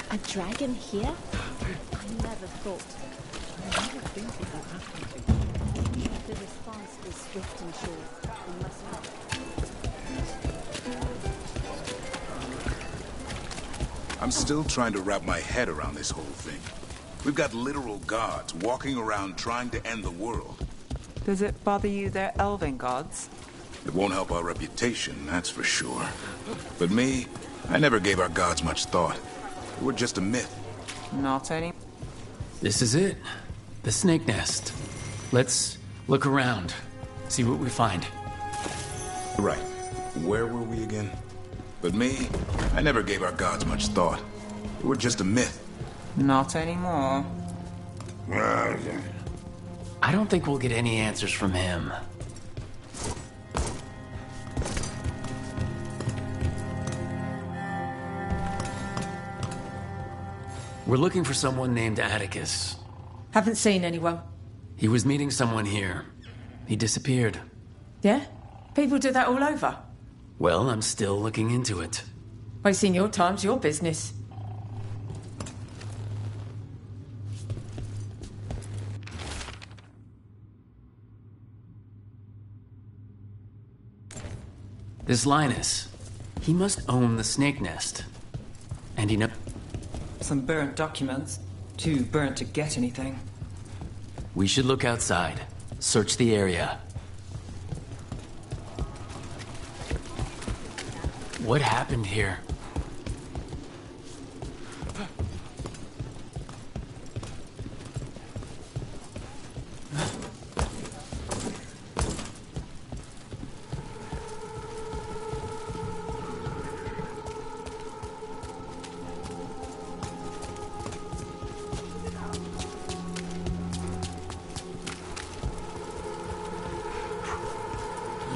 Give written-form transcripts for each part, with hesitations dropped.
A dragon here? I never thought. I never think it will happen to you. The response was swift and sure. We must not. I'm still trying to wrap my head around this whole thing. We've got literal gods walking around trying to end the world. Does it bother you they're elven gods? It won't help our reputation, that's for sure. But me, I never gave our gods much thought. We're just a myth. Not any. This is it. The snake nest. Let's look around. See what we find. Right. Where were we again? But me, I never gave our gods much thought. We're just a myth. Not anymore. I don't think we'll get any answers from him. We're looking for someone named Atticus. Haven't seen anyone. He was meeting someone here. He disappeared. Yeah? People do that all over. Well, I'm still looking into it. Wasting your time's your business. This Linus, he must own the snake nest. And he Some burnt documents. Too burnt to get anything. We should look outside. Search the area. What happened here?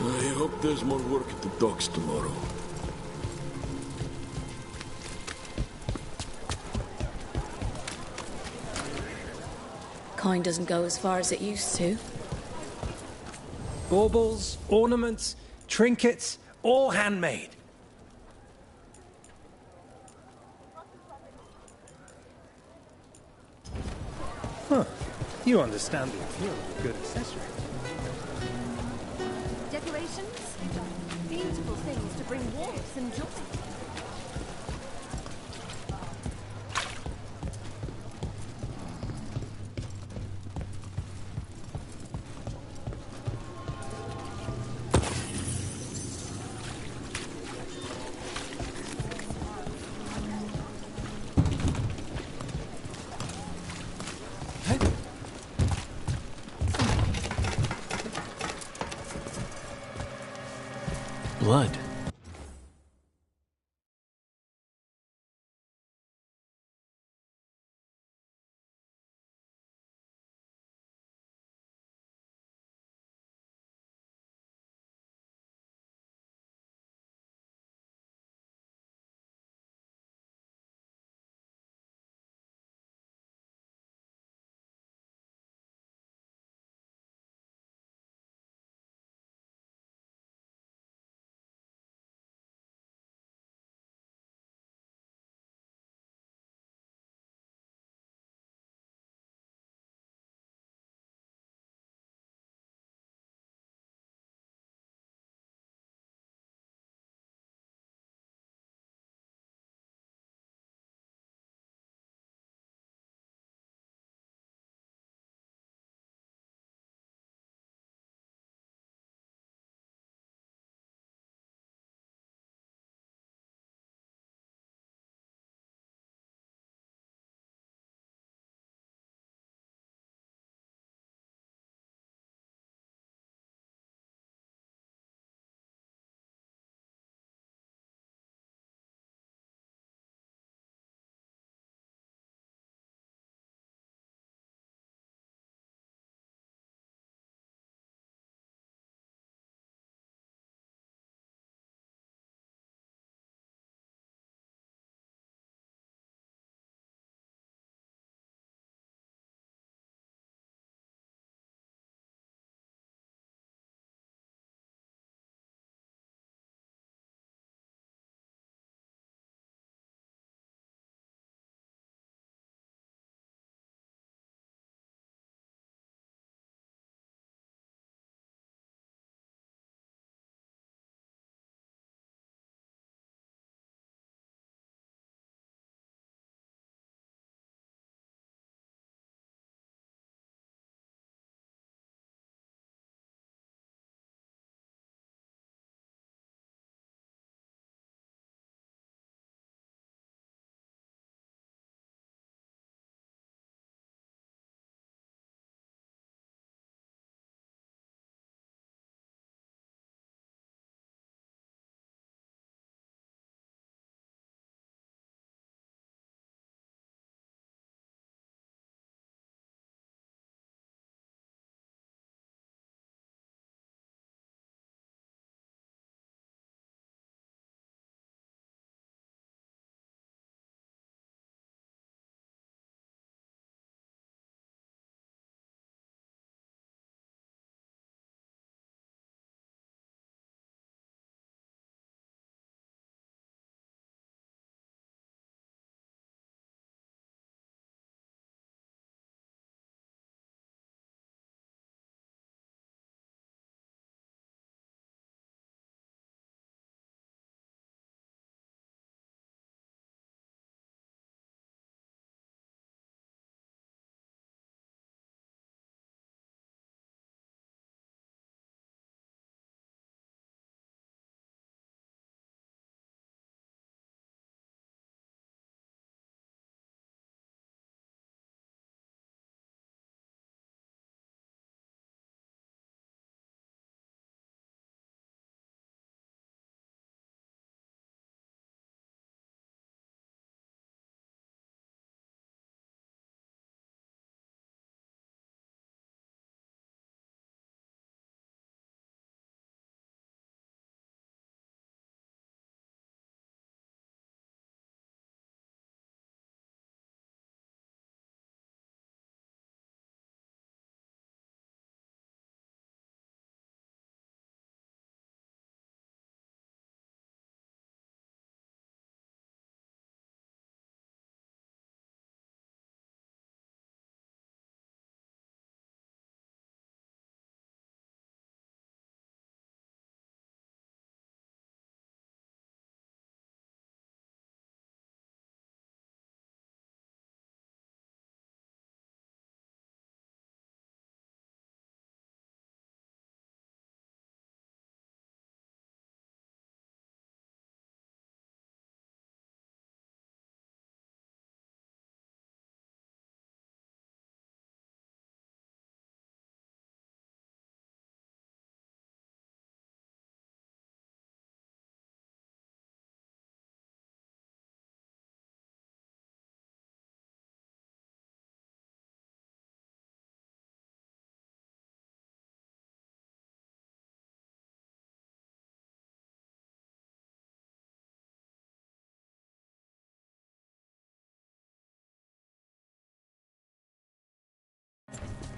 I hope there's more work at the docks tomorrow. Coin doesn't go as far as it used to. Baubles, ornaments, trinkets, all handmade. Huh. You understand the appeal of a good accessory. Decorations? Beautiful things to bring warmth and joy. Blood.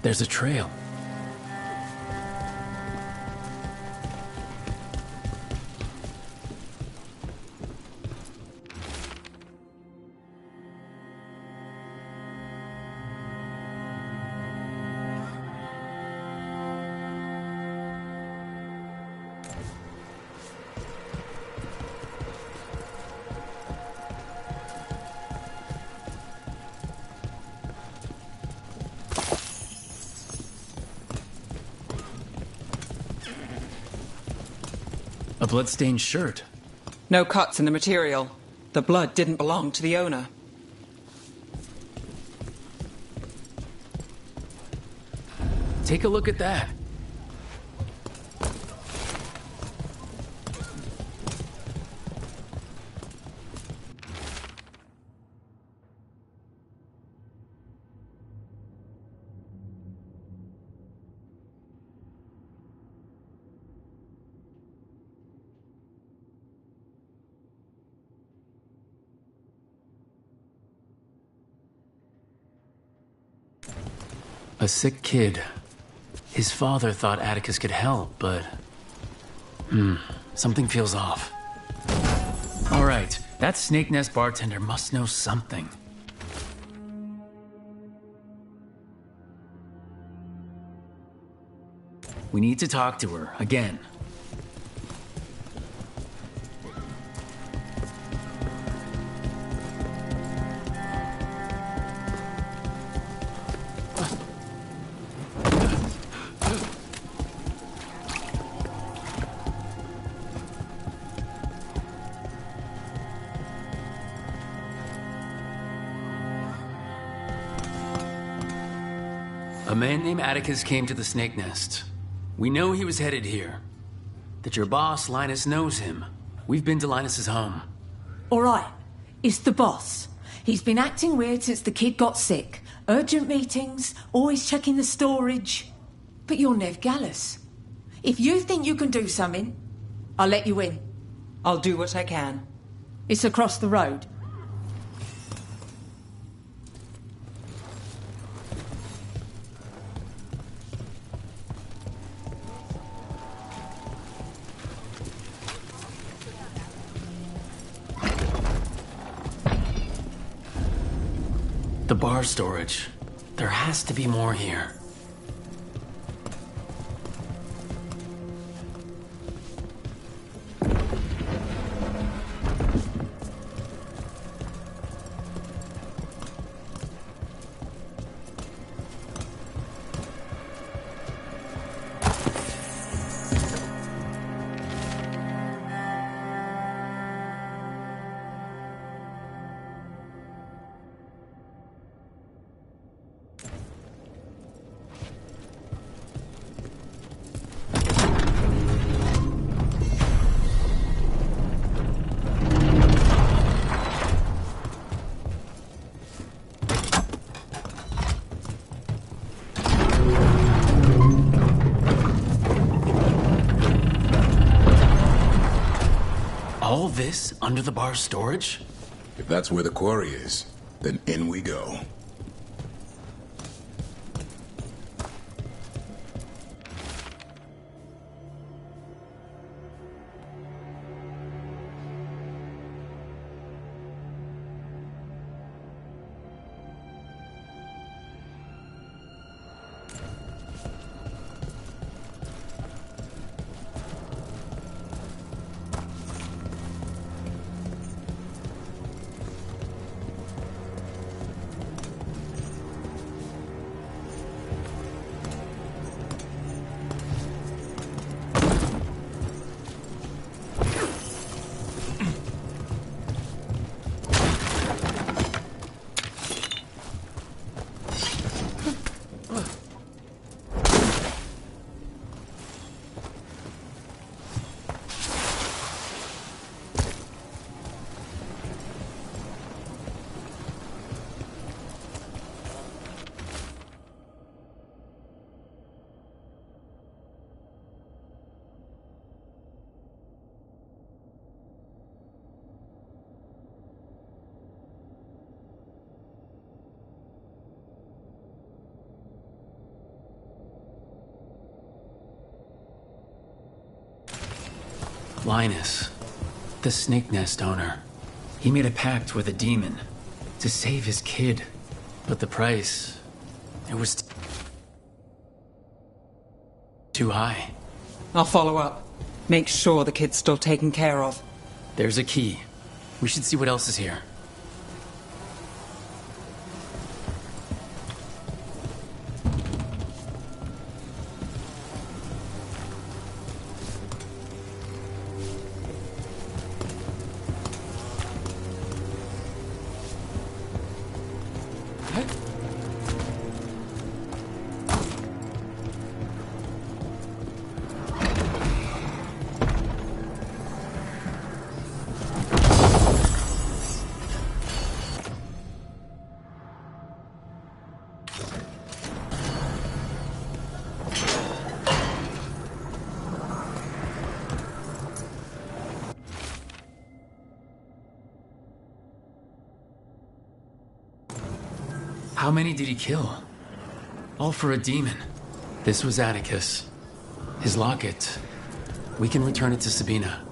There's a trail. A bloodstained shirt. No cuts in the material. The blood didn't belong to the owner. Take a look at that. A sick kid. His father thought Atticus could help, but... something feels off. All right, that Snake Nest bartender must know something. We need to talk to her, again. A man named Atticus came to the Snake Nest. We know he was headed here. That your boss, Linus, knows him. We've been to Linus's home. All right, it's the boss. He's been acting weird since the kid got sick. Urgent meetings, always checking the storage. But you're Nev Gallus. If you think you can do something, I'll let you in. I'll do what I can. It's across the road. The bar storage. There has to be more here. All this under the bar storage? If that's where the quarry is, then in we go. Linus, the snake nest owner. He made a pact with a demon to save his kid. But the price, it was too high. I'll follow up. Make sure the kid's still taken care of. There's a key. We should see what else is here. How many did he kill? All for a demon. This was Atticus. His locket. We can return it to Sabina.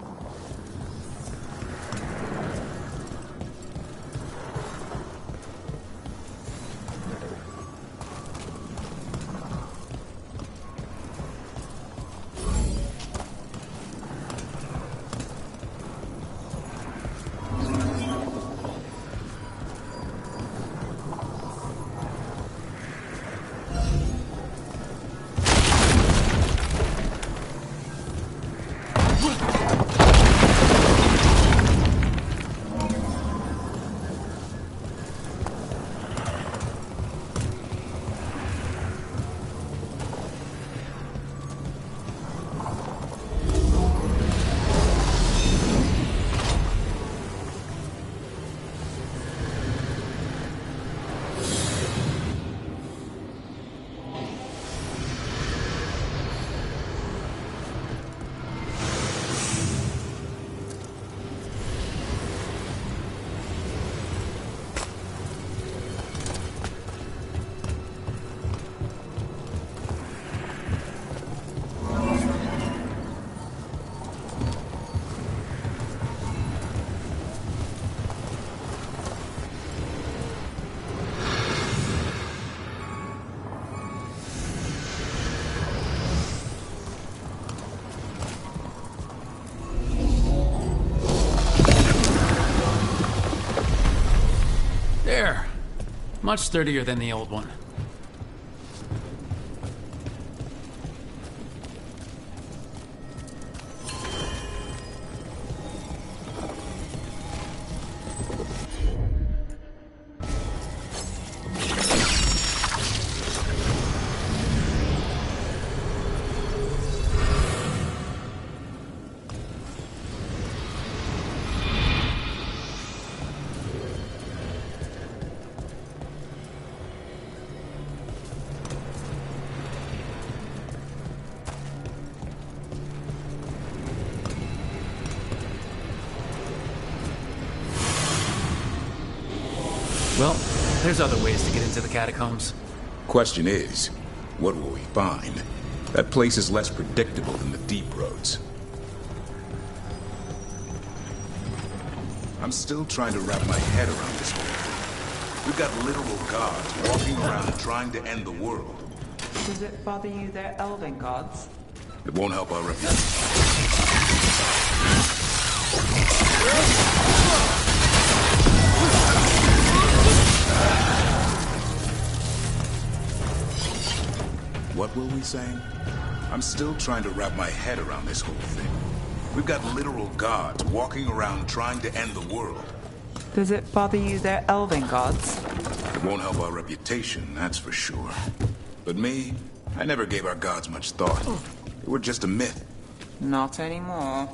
There. Much sturdier than the old one. Well, there's other ways to get into the catacombs. Question is, what will we find? That place is less predictable than the deep roads. I'm still trying to wrap my head around this whole thing. We've got literal gods walking around trying to end the world. Does it bother you they're elven gods? It won't help our reputation. What were we saying? I'm still trying to wrap my head around this whole thing. We've got literal gods walking around trying to end the world. Does it bother you they're elven gods? It won't help our reputation, that's for sure. But me, I never gave our gods much thought. They were just a myth. Not anymore.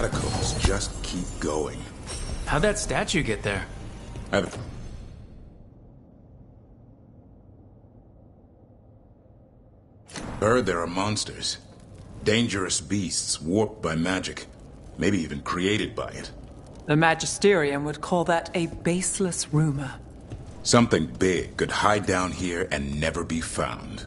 catacombs just keep going. How'd that statue get there? I've... heard there are monsters. Dangerous beasts warped by magic. Maybe even created by it. The Magisterium would call that a baseless rumor. Something big could hide down here and never be found.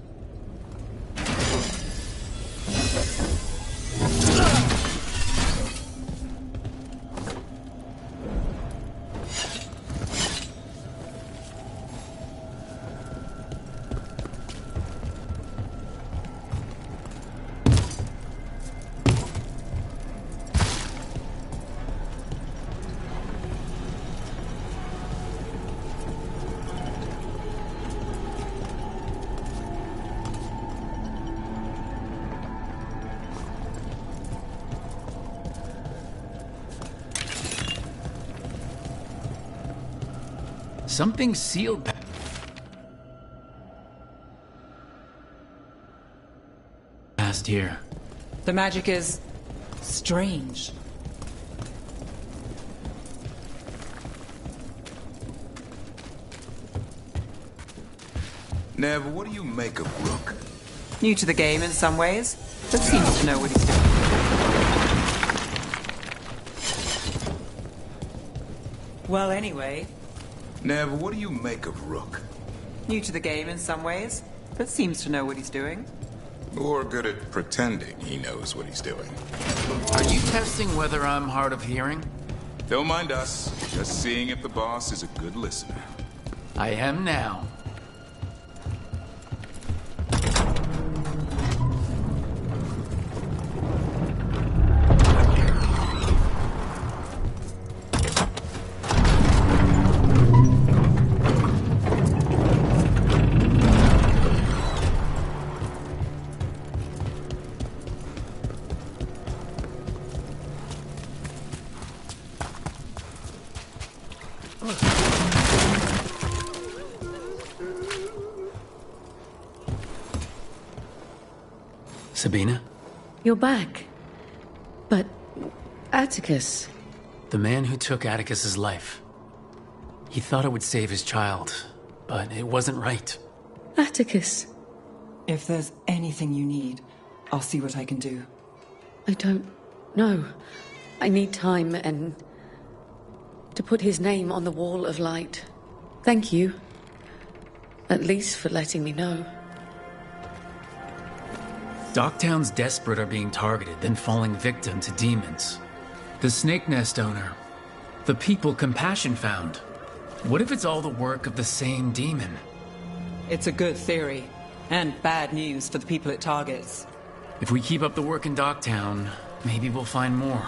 Something sealed past here. The magic is strange. Nev, what do you make of Rook? New to the game in some ways, but seems to know what he's doing. Well, anyway. Nev, what do you make of Rook? New to the game in some ways, but seems to know what he's doing. Or good at pretending he knows what he's doing. Are you testing whether I'm hard of hearing? Don't mind us. Just seeing if the boss is a good listener. I am now. Sabina? You're back. But Atticus... The man who took Atticus's life. He thought it would save his child, but it wasn't right. Atticus. If there's anything you need, I'll see what I can do. I don't know. I need time and... to put his name on the wall of light. Thank you. At least for letting me know. Docktown's desperate are being targeted, then falling victim to demons. The Snake Nest owner. The people Compassion found. What if it's all the work of the same demon? It's a good theory, and bad news for the people it targets. If we keep up the work in Docktown, maybe we'll find more.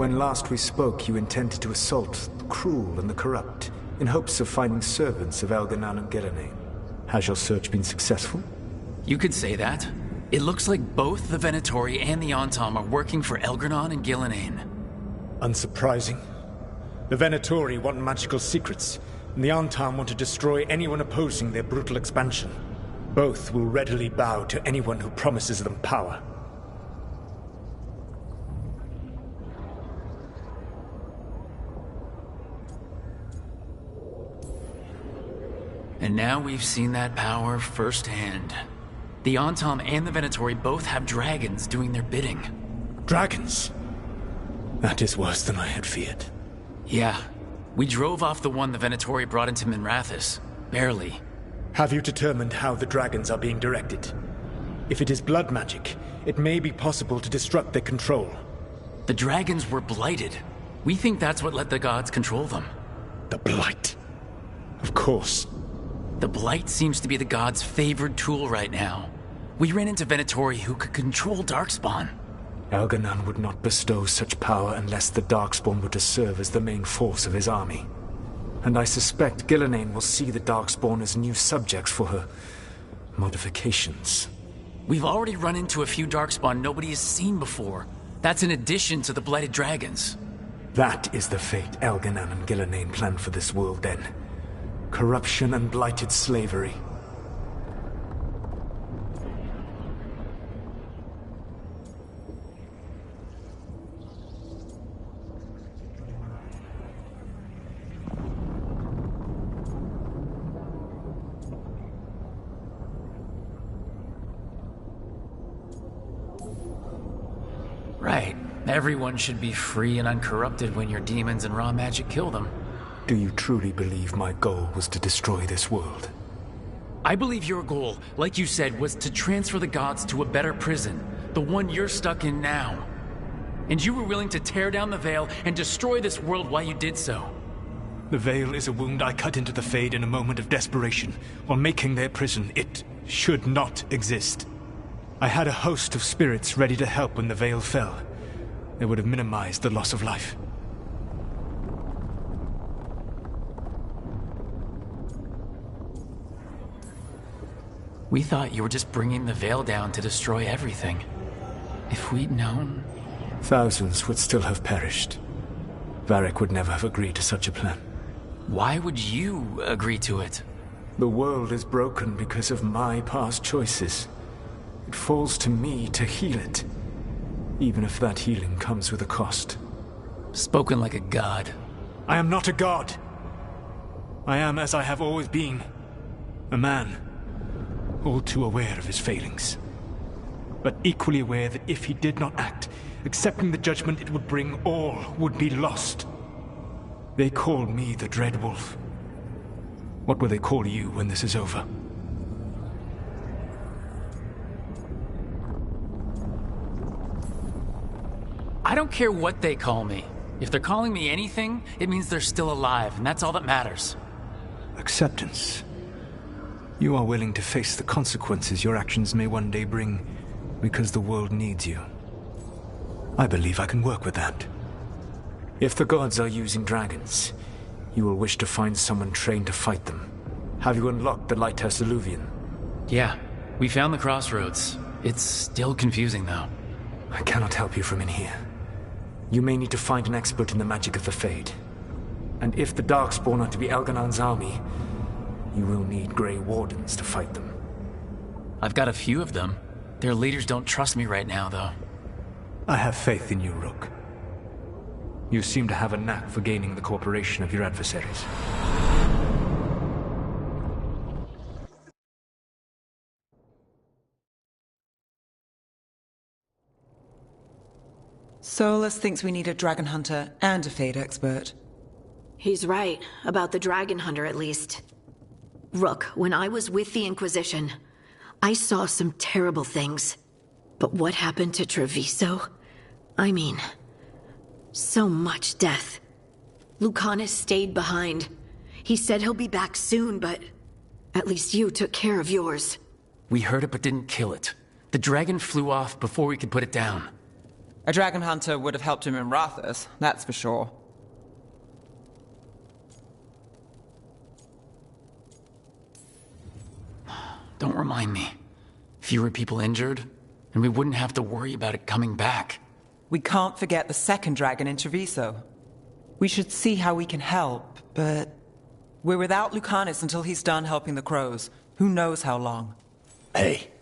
When last we spoke, you intended to assault the cruel and the corrupt, in hopes of finding servants of Elganan and Gillenane. Has your search been successful? You could say that. It looks like both the Venatori and the Antam are working for Elganon and Gillenane. Unsurprising. The Venatori want magical secrets, and the Antam want to destroy anyone opposing their brutal expansion. Both will readily bow to anyone who promises them power. And now we've seen that power firsthand. The Antam and the Venatori both have dragons doing their bidding. Dragons? That is worse than I had feared. Yeah. We drove off the one the Venatori brought into Minrathous. Barely. Have you determined how the dragons are being directed? If it is blood magic, it may be possible to disrupt their control. The dragons were blighted. We think that's what let the gods control them. The blight? Of course. The blight seems to be the gods' favored tool right now. We ran into Venatori who could control Darkspawn. Elganan would not bestow such power unless the Darkspawn were to serve as the main force of his army. And I suspect Gillenane will see the Darkspawn as new subjects for her modifications. We've already run into a few Darkspawn nobody has seen before. That's in addition to the blighted dragons. That is the fate Elganan and Gillenane planned for this world then. Corruption and blighted slavery. Right. Everyone should be free and uncorrupted when your demons and raw magic kill them. Do you truly believe my goal was to destroy this world? I believe your goal, like you said, was to transfer the gods to a better prison. The one you're stuck in now. And you were willing to tear down the veil and destroy this world while you did so. The veil is a wound I cut into the Fade in a moment of desperation, while making their prison. It should not exist. I had a host of spirits ready to help when the veil fell. They would have minimized the loss of life. We thought you were just bringing the veil down to destroy everything. If we'd known... Thousands would still have perished. Varric would never have agreed to such a plan. Why would you agree to it? The world is broken because of my past choices. It falls to me to heal it, even if that healing comes with a cost. Spoken like a god. I am not a god. I am as I have always been. A man. All too aware of his failings. But equally aware that if he did not act, accepting the judgment it would bring, all would be lost. They call me the Dread Wolf. What will they call you when this is over? I don't care what they call me. If they're calling me anything, it means they're still alive, and that's all that matters. Acceptance. You are willing to face the consequences your actions may one day bring because the world needs you. I believe I can work with that. If the gods are using dragons, you will wish to find someone trained to fight them. Have you unlocked the Lighthouse Illuvian? Yeah, we found the crossroads. It's still confusing, though. I cannot help you from in here. You may need to find an expert in the magic of the Fade. And if the Darkspawn are to be Elganan's army, you will need Grey Wardens to fight them. I've got a few of them. Their leaders don't trust me right now, though. I have faith in you, Rook. You seem to have a knack for gaining the cooperation of your adversaries. Solus thinks we need a dragon hunter and a Fade expert. He's right, about the dragon hunter at least. Rook, when I was with the Inquisition, I saw some terrible things. But what happened to Treviso? I mean, so much death. Lucanus stayed behind. He said he'll be back soon, but at least you took care of yours. We heard it but didn't kill it. The dragon flew off before we could put it down. A dragon hunter would have helped him in Rathas, that's for sure. Don't remind me. Fewer people injured, and we wouldn't have to worry about it coming back. We can't forget the second dragon in Treviso. We should see how we can help, but we're without Lucanus until he's done helping the crows. Who knows how long? Hey,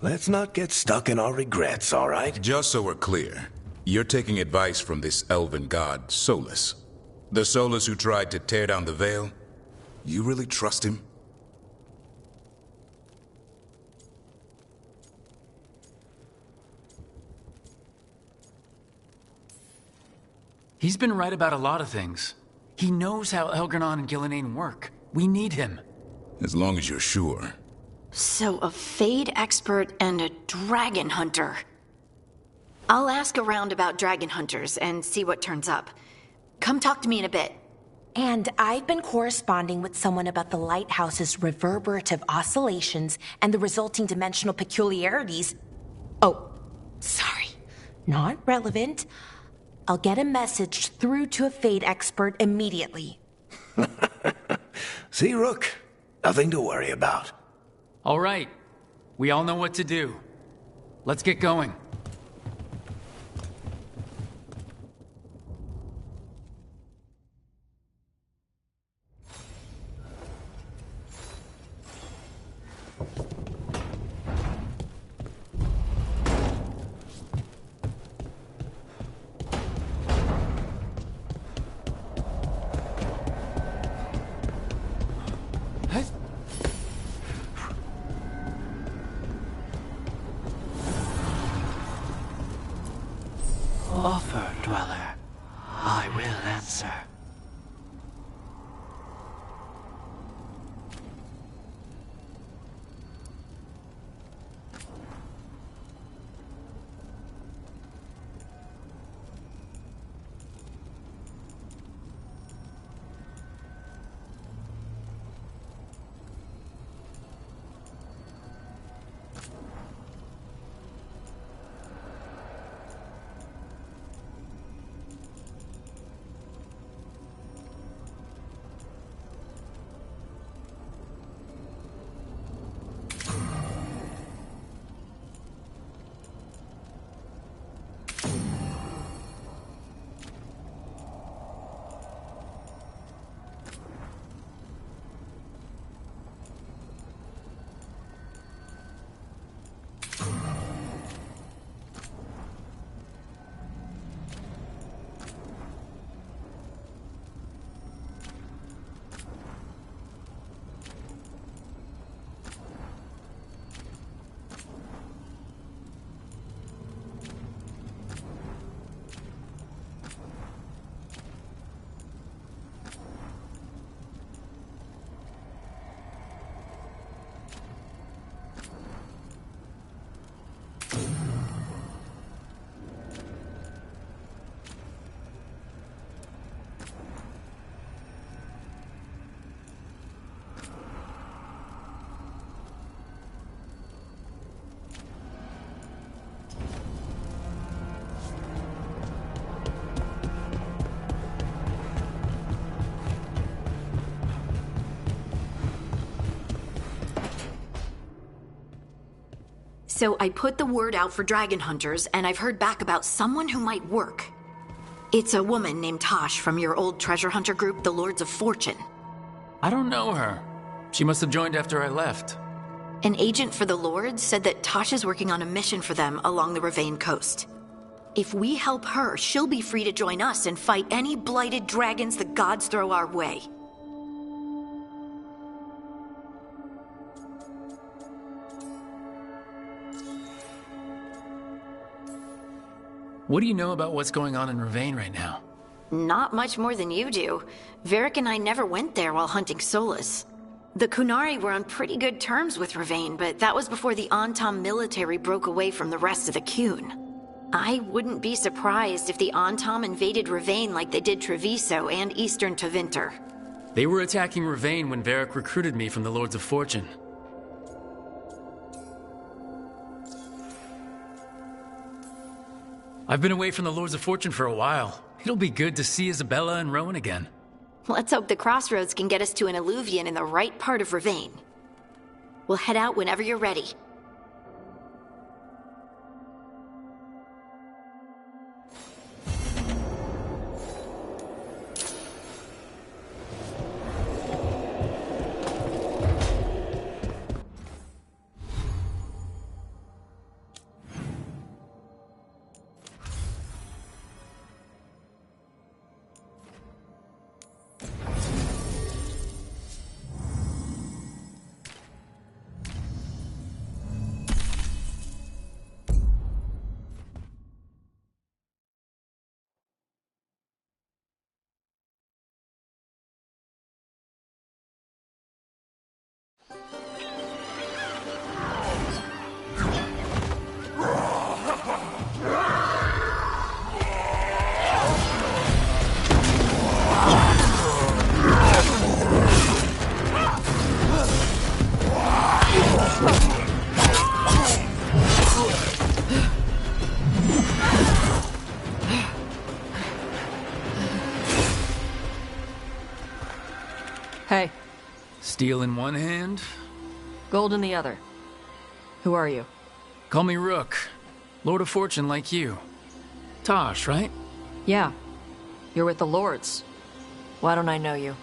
let's not get stuck in our regrets, all right? Just so we're clear, you're taking advice from this elven god, Solus. The Solus who tried to tear down the veil? You really trust him? He's been right about a lot of things. He knows how Elgar'nan and Gillenane work. We need him. As long as you're sure. So a Fade expert and a dragon hunter. I'll ask around about dragon hunters and see what turns up. Come talk to me in a bit. And I've been corresponding with someone about the lighthouse's reverberative oscillations and the resulting dimensional peculiarities. Oh, sorry. Not relevant. I'll get a message through to a Fade expert immediately. See, Rook? Nothing to worry about. All right. We all know what to do. Let's get going. Offer, Dweller. I will answer. So I put the word out for dragon hunters, and I've heard back about someone who might work. It's a woman named Tosh from your old treasure hunter group, the Lords of Fortune. I don't know her. She must have joined after I left. An agent for the Lords said that Tosh is working on a mission for them along the Ravane coast. If we help her, she'll be free to join us and fight any blighted dragons the gods throw our way. What do you know about what's going on in Ravane right now? Not much more than you do. Varric and I never went there while hunting Solus. The Kunari were on pretty good terms with Ravane, but that was before the Antam military broke away from the rest of the Qun. I wouldn't be surprised if the Antam invaded Ravane like they did Treviso and Eastern Tevinter. They were attacking Ravane when Varric recruited me from the Lords of Fortune. I've been away from the Lords of Fortune for a while. It'll be good to see Isabella and Rowan again. Let's hope the crossroads can get us to an Alluvian in the right part of Ravane. We'll head out whenever you're ready. Hey. Steel in one hand? Gold in the other. Who are you? Call me Rook. Lord of Fortune like you. Tosh, right? Yeah. You're with the Lords. Why don't I know you?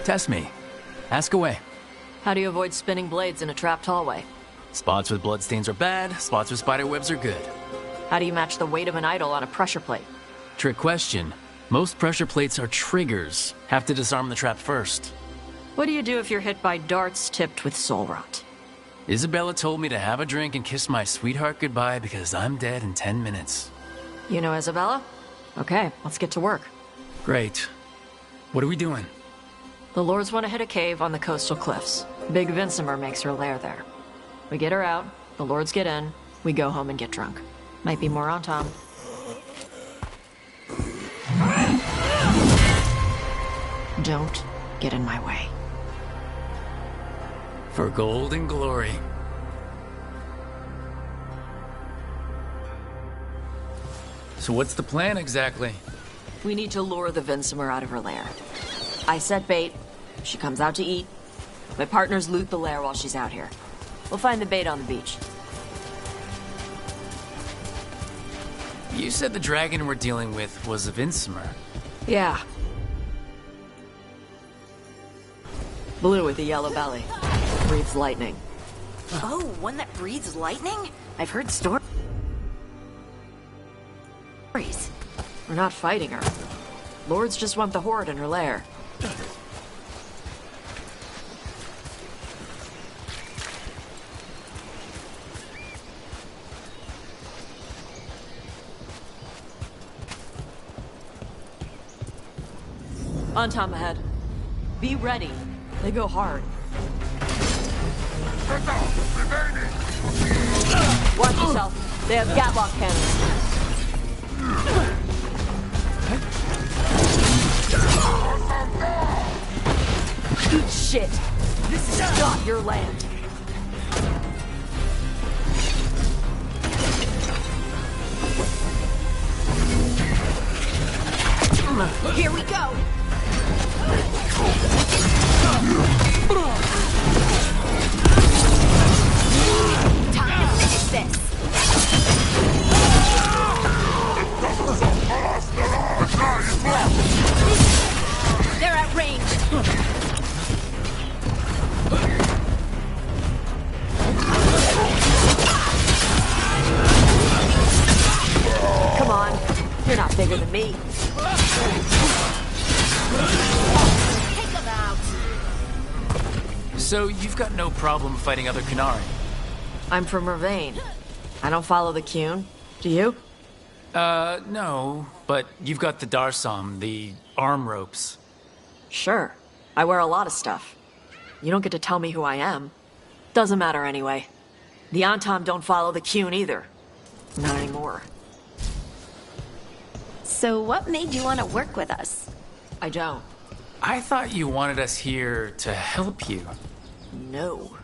Test me. Ask away. How do you avoid spinning blades in a trapped hallway? Spots with bloodstains are bad, spots with spiderwebs are good. How do you match the weight of an idol on a pressure plate? Trick question. Most pressure plates are triggers. Have to disarm the trap first. What do you do if you're hit by darts tipped with soul rot? Isabella told me to have a drink and kiss my sweetheart goodbye because I'm dead in 10 minutes. You know Isabella? Okay, let's get to work. Great. What are we doing? The Lords want to hit a cave on the coastal cliffs. Big Vincimer makes her lair there. We get her out, the Lords get in, we go home and get drunk. Might be more on Tom. Don't get in my way. For gold and glory. So what's the plan exactly? We need to lure the Vincimer out of her lair. I set bait, she comes out to eat. My partners loot the lair while she's out here. We'll find the bait on the beach. You said the dragon we're dealing with was a Vincimer. Yeah. Blue with a yellow belly. Breathes lightning. Oh, one that breathes lightning? I've heard stories. We're not fighting her. Lords just want the Horde in her lair. On Tom ahead. Be ready. They go hard. Watch yourself. They have Gatlock cannons. Eat shit. This is not your land. Here we go. Time to finish this. They're at range. Come on. You're not bigger than me. Take them out. So you've got no problem fighting other Qunari? I'm from Ravane. I don't follow the Qun. Do you? No. But you've got the Darsam, the arm ropes. Sure. I wear a lot of stuff. You don't get to tell me who I am. Doesn't matter anyway. The Antom don't follow the Qun either. Not anymore. So what made you want to work with us? I don't. I thought you wanted us here to help you. No.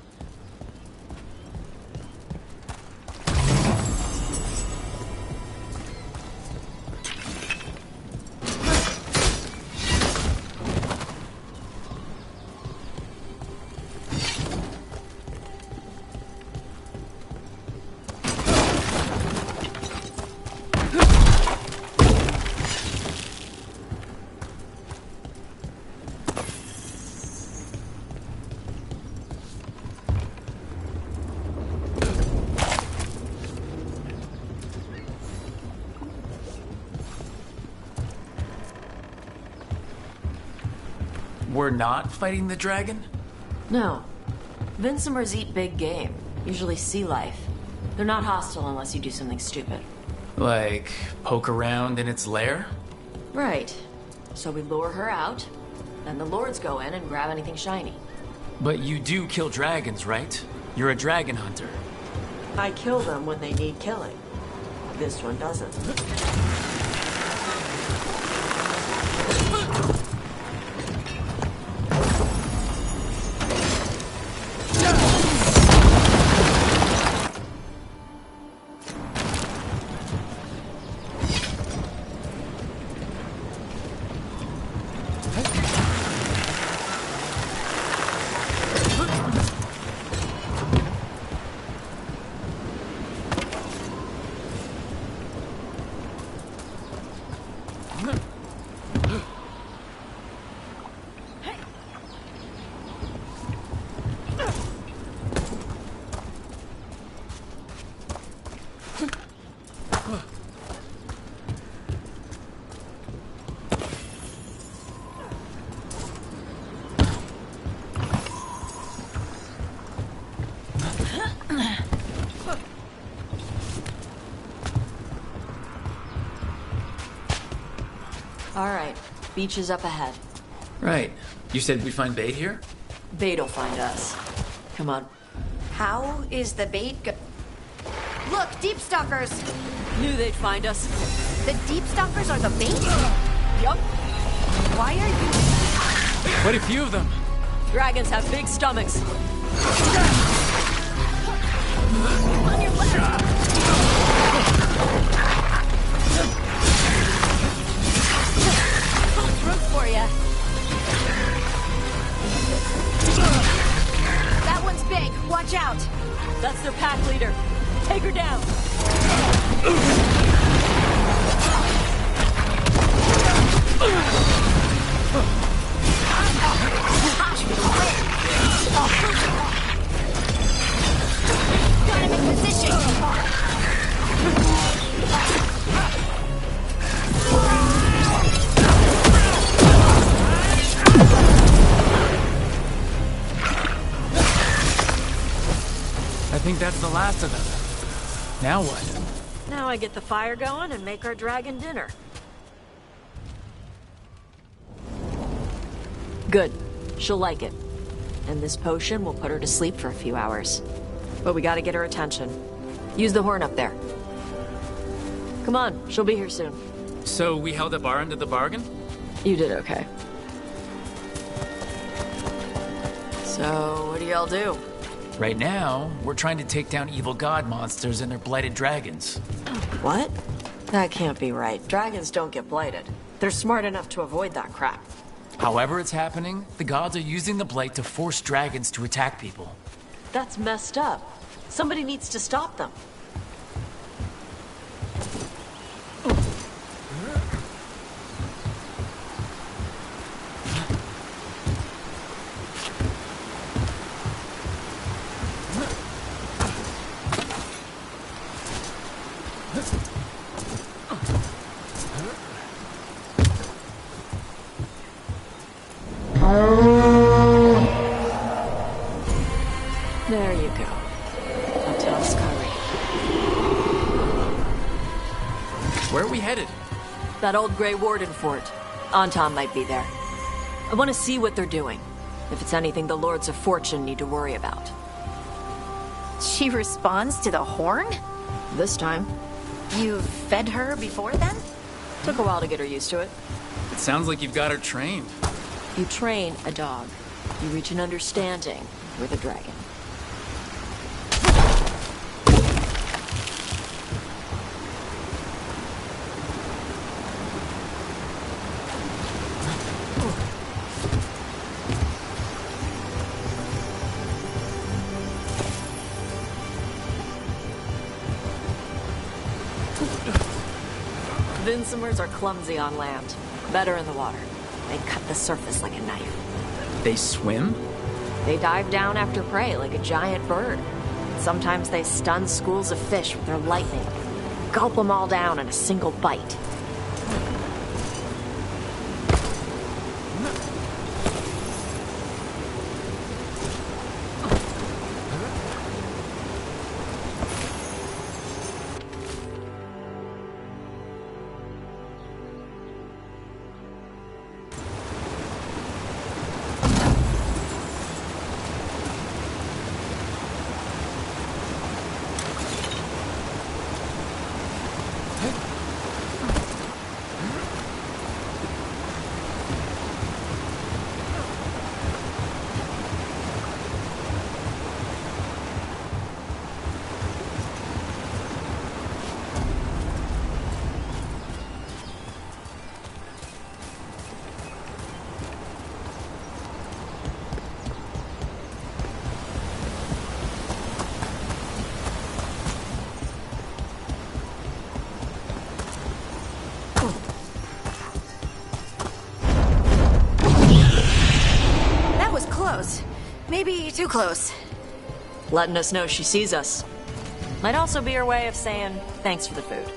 We're not fighting the dragon? No. Vincimers eat big game, usually sea life. They're not hostile unless you do something stupid. Like, poke around in its lair? Right. So we lure her out, then the lords go in and grab anything shiny. But you do kill dragons, right? You're a dragon hunter. I kill them when they need killing. This one doesn't. All right, beach is up ahead. Right. You said we'd find bait here? Bait'll find us. Come on. How is the bait Look, deep stalkers! Knew they'd find us. The deep stalkers are the bait? Yup. Why are you... Quite a few of them. Dragons have big stomachs. On your left! For you. That one's big. Watch out. That's their pack leader. Take her down. Got him in position. I think that's the last of them. Now what? Now I get the fire going and make our dragon dinner. Good. She'll like it. And this potion will put her to sleep for a few hours. But we gotta get her attention. Use the horn up there. Come on, she'll be here soon. So we held up our end of the bargain? You did okay. So, what do y'all do? Right now, we're trying to take down evil god monsters and their blighted dragons. What? That can't be right. Dragons don't get blighted. They're smart enough to avoid that crap. However it's happening, the gods are using the blight to force dragons to attack people. That's messed up. Somebody needs to stop them. There you go. Where are we headed? That old Grey Warden fort. Anton might be there. I want to see what they're doing. If it's anything the Lords of Fortune need to worry about. She responds to the horn? This time. You fed her before then? Took a while to get her used to it. It sounds like you've got her trained. You train a dog. You reach an understanding with a dragon. Vincimers are clumsy on land, better in the water. They cut the surface like a knife. They swim? They dive down after prey like a giant bird. Sometimes they stun schools of fish with their lightning. Gulp them all down in a single bite. Maybe too close. Letting us know she sees us. Might also be her way of saying thanks for the food.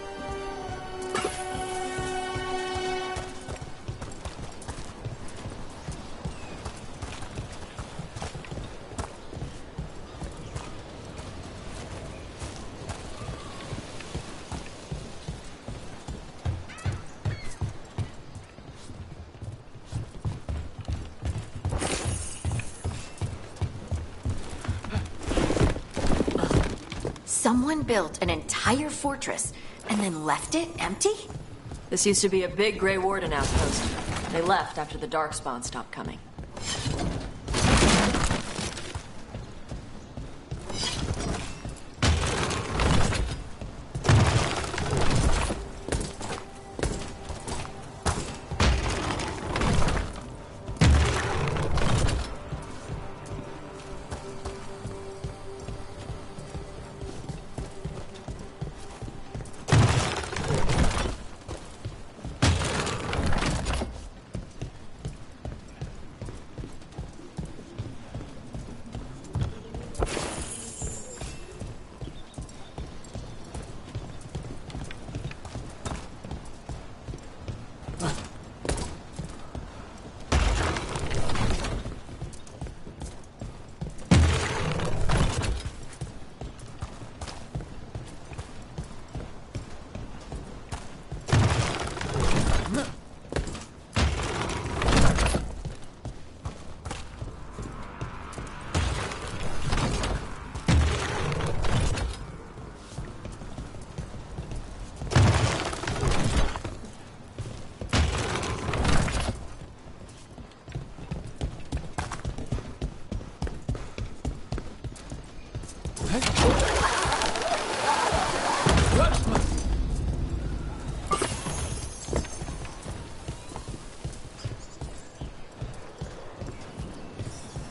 Someone built an entire fortress and then left it empty? This used to be a big Grey Warden outpost. They left after the Darkspawn stopped coming.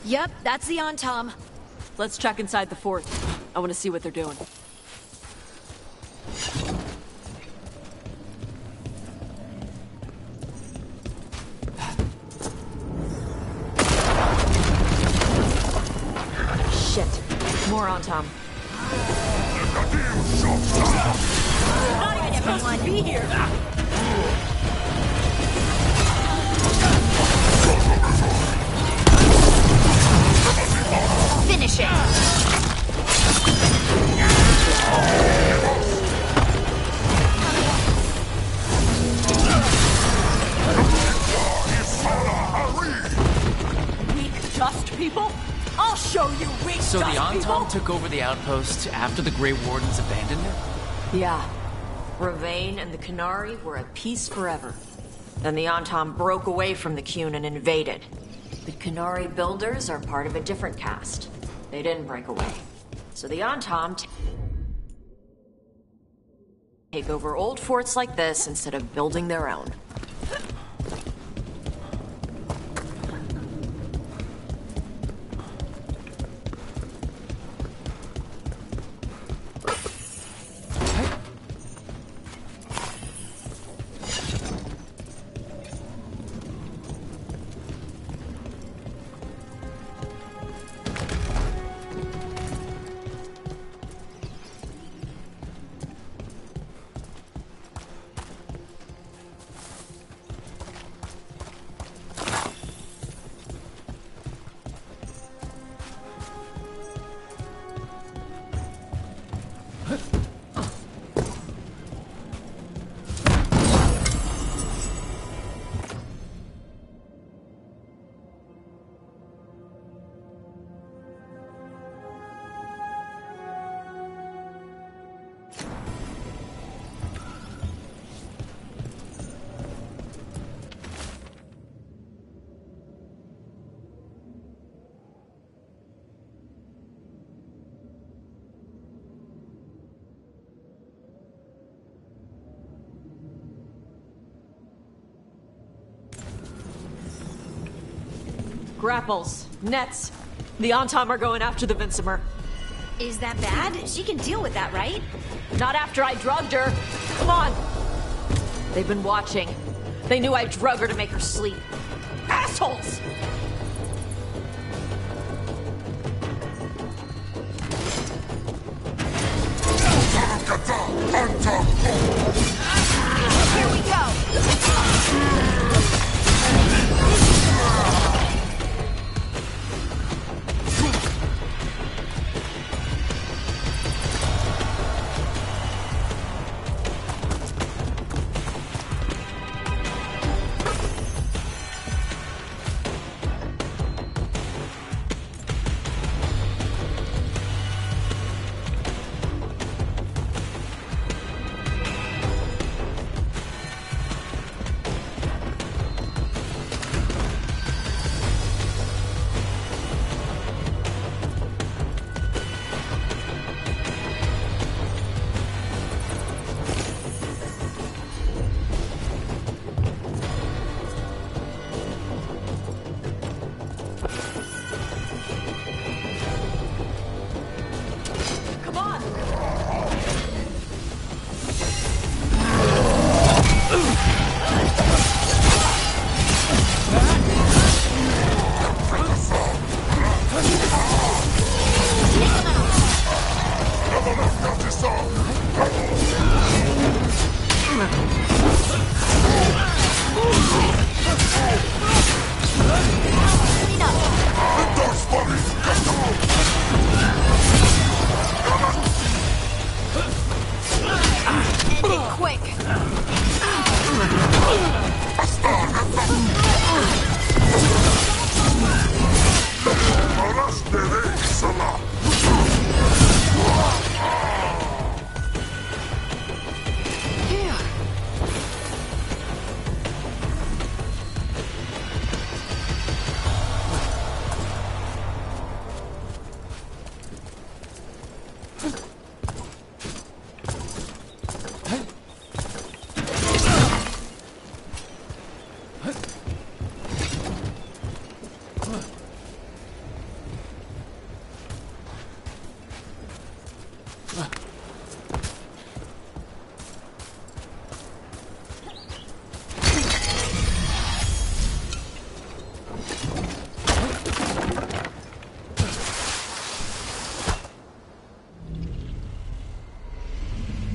Yep, that's the on-tom. Let's check inside the fort. I want to see what they're doing. Shit. More on-tom. Not even everyone be here. Finish it! Weak dust people? I'll show you weak So the Antom took over the outpost after the Grey Wardens abandoned it? Yeah. Ravain and the Canary were at peace forever. Then the Antom broke away from the Qun and invaded. The Canary builders are part of a different caste. They didn't break away. So the Antom take over old forts like this instead of building their own. Grapples, nets. The Antom are going after the Vincimer. Is that bad? She can deal with that, right? Not after I drugged her. Come on. They've been watching. They knew I drug her to make her sleep. Assholes! Here we go!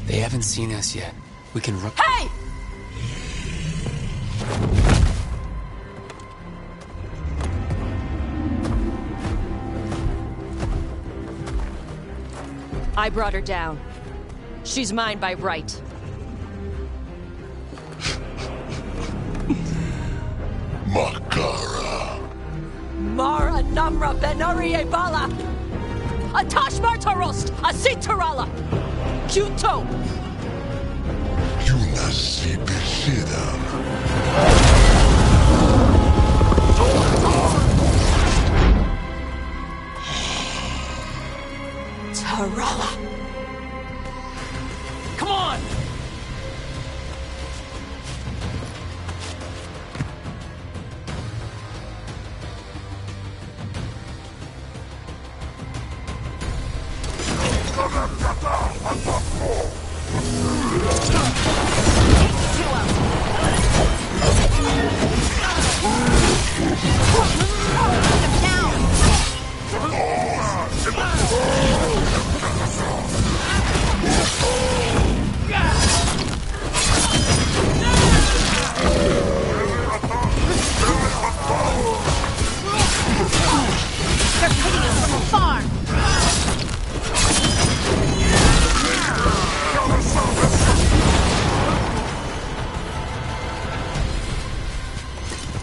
They haven't seen us yet. We can run. Hey! I brought her down. She's mine by right. Makara. Mara Namra Benari Bala! Atash Martarost! Asitarala! Kyuto! Yunasi Bishida. Tarala! Come on! They're hitting us from afar!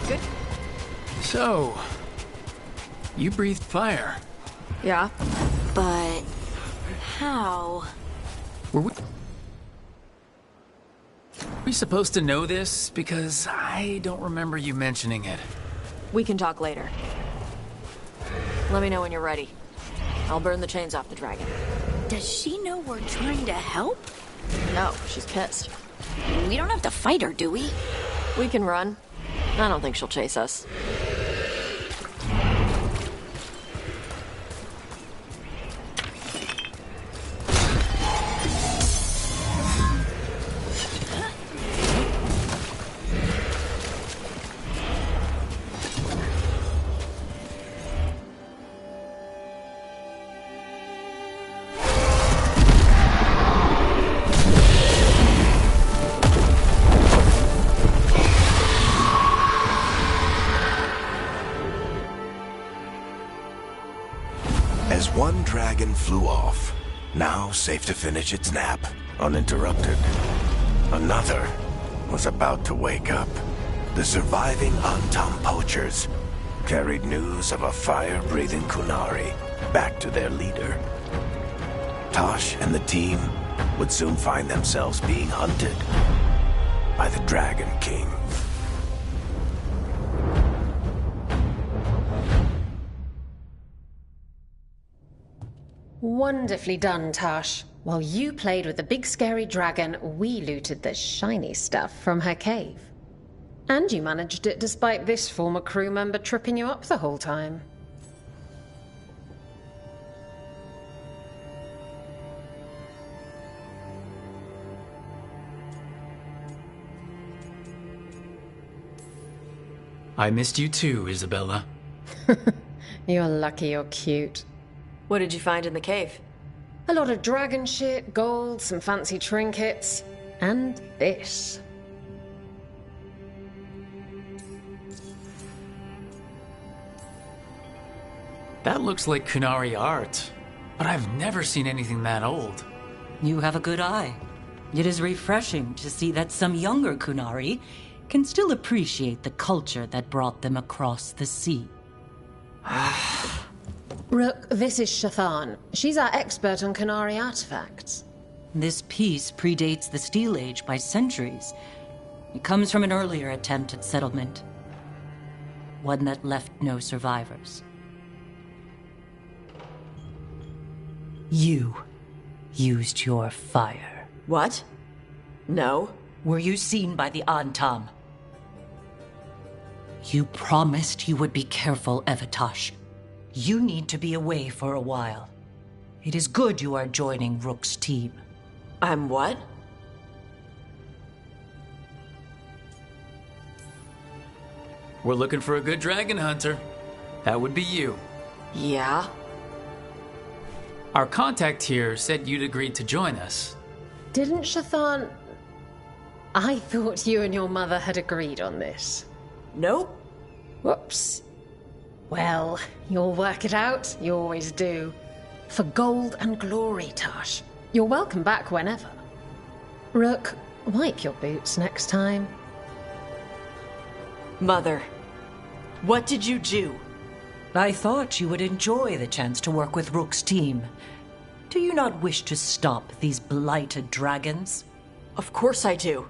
Good. So, you breathed fire. Yeah. But how? Were we supposed to know this? Because I don't remember you mentioning it. We can talk later. Let me know when you're ready. I'll burn the chains off the dragon. Does she know we're trying to help? No, she's pissed. We don't have to fight her, do we? We can run. I don't think she'll chase us. As one dragon flew off, now safe to finish its nap, uninterrupted, another was about to wake up. The surviving Antam poachers carried news of a fire-breathing Kunari back to their leader. Tosh and the team would soon find themselves being hunted by the Dragon King. Wonderfully done, Tash. While you played with the big scary dragon, we looted the shiny stuff from her cave. And you managed it despite this former crew member tripping you up the whole time. I missed you too, Isabella. You're lucky you're cute. What did you find in the cave? A lot of dragon shit, gold, some fancy trinkets, and this. That looks like Kunari art, but I've never seen anything that old. You have a good eye. It is refreshing to see that some younger Kunari can still appreciate the culture that brought them across the sea. Rook, this is Shathan. She's our expert on Kunari artifacts. This piece predates the Steel Age by centuries. It comes from an earlier attempt at settlement. One that left no survivors. You used your fire. What? No. Were you seen by the Antam? You promised you would be careful, Evatosh. You need to be away for a while. It is good you are joining Rook's team. I'm what? We're looking for a good dragon hunter. That would be you. Yeah? Our contact here said you'd agreed to join us. Didn't Shathan... I thought you and your mother had agreed on this. Nope. Whoops. Well, you'll work it out. You always do. For gold and glory, Tash. You're welcome back whenever. Rook, wipe your boots next time. Mother, what did you do? I thought you would enjoy the chance to work with Rook's team. Do you not wish to stop these blighted dragons? Of course I do.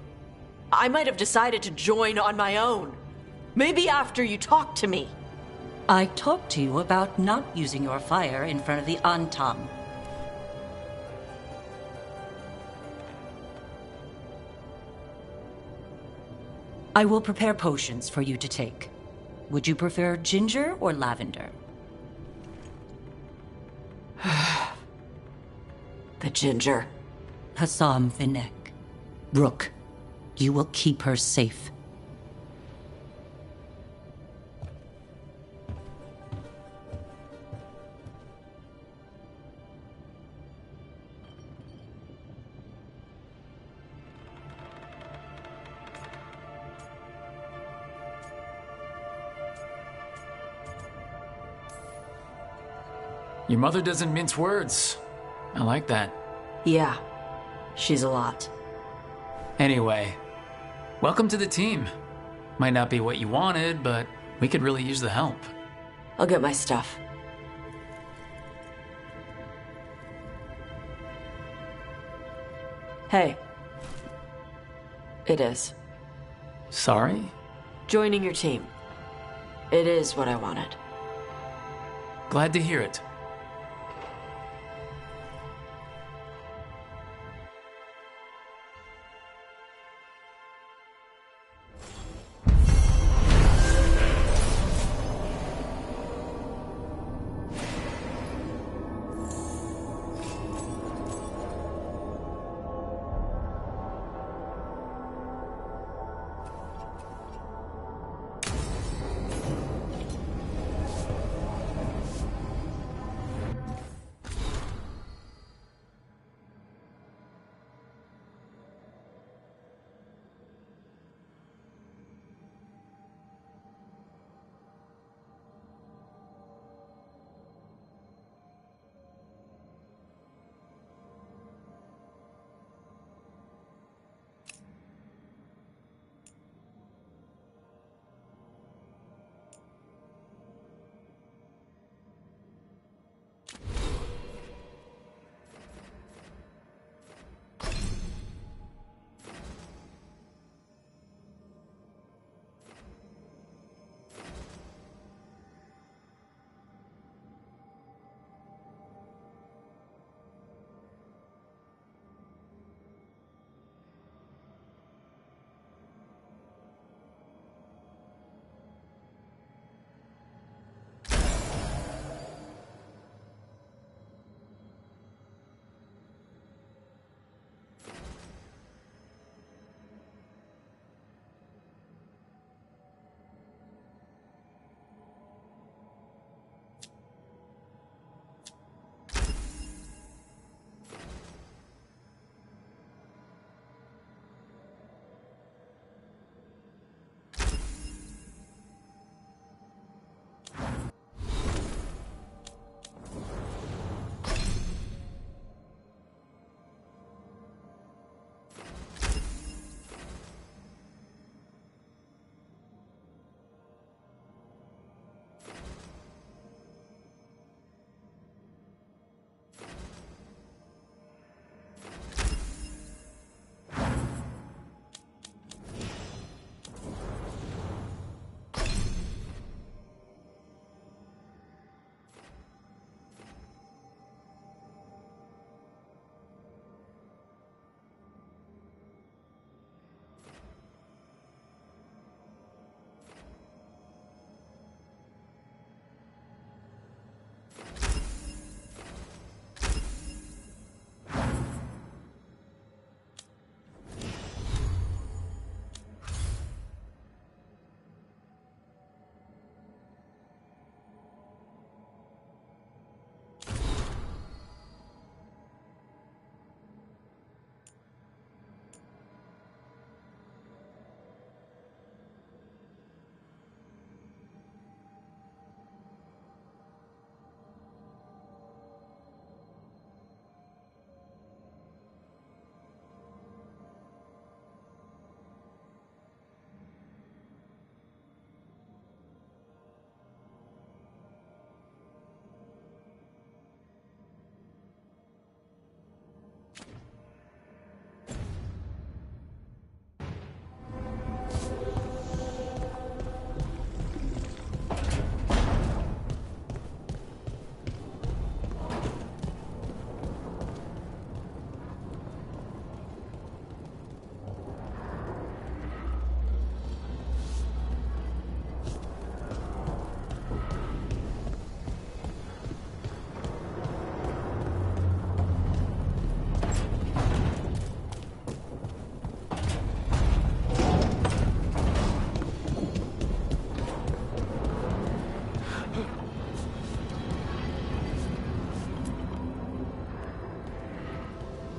I might have decided to join on my own. Maybe after you talked to me. I talked to you about not using your fire in front of the Antam. I will prepare potions for you to take. Would you prefer ginger or lavender? The ginger. Hassam Vinek. Rook, you will keep her safe. Your mother doesn't mince words. I like that. Yeah, she's a lot. Anyway, welcome to the team. Might not be what you wanted, but we could really use the help. I'll get my stuff. Hey. It is. Sorry? Joining your team. It is what I wanted. Glad to hear it.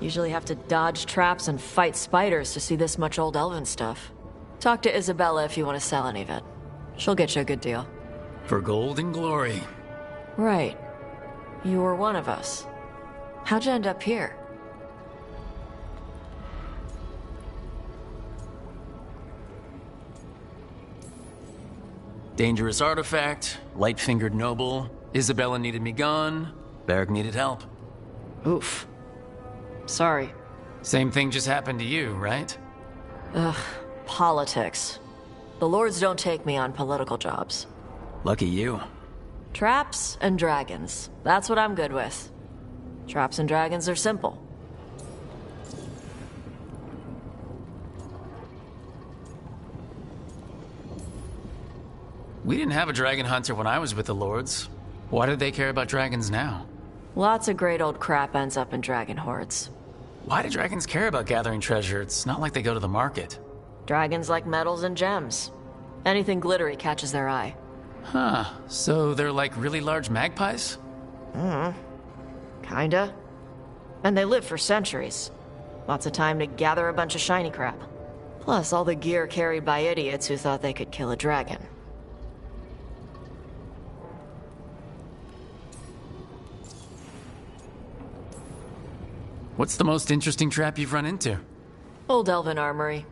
Usually have to dodge traps and fight spiders to see this much old elven stuff. Talk to Isabella if you want to sell any of it. She'll get you a good deal. For gold and glory. Right. You were one of us. How'd you end up here? Dangerous artifact, light-fingered noble, Isabella needed me gone, Beric needed help. Oof. Sorry. Same thing just happened to you, right? Ugh, politics. The lords don't take me on political jobs. Lucky you. Traps and dragons. That's what I'm good with. Traps and dragons are simple. We didn't have a dragon hunter when I was with the lords. Why do they care about dragons now? Lots of great old crap ends up in dragon hordes. Why do dragons care about gathering treasure? It's not like they go to the market. Dragons like metals and gems. Anything glittery catches their eye. Huh, so they're like really large magpies? Kinda. And they live for centuries. Lots of time to gather a bunch of shiny crap. Plus all the gear carried by idiots who thought they could kill a dragon. What's the most interesting trap you've run into? Old elven armory.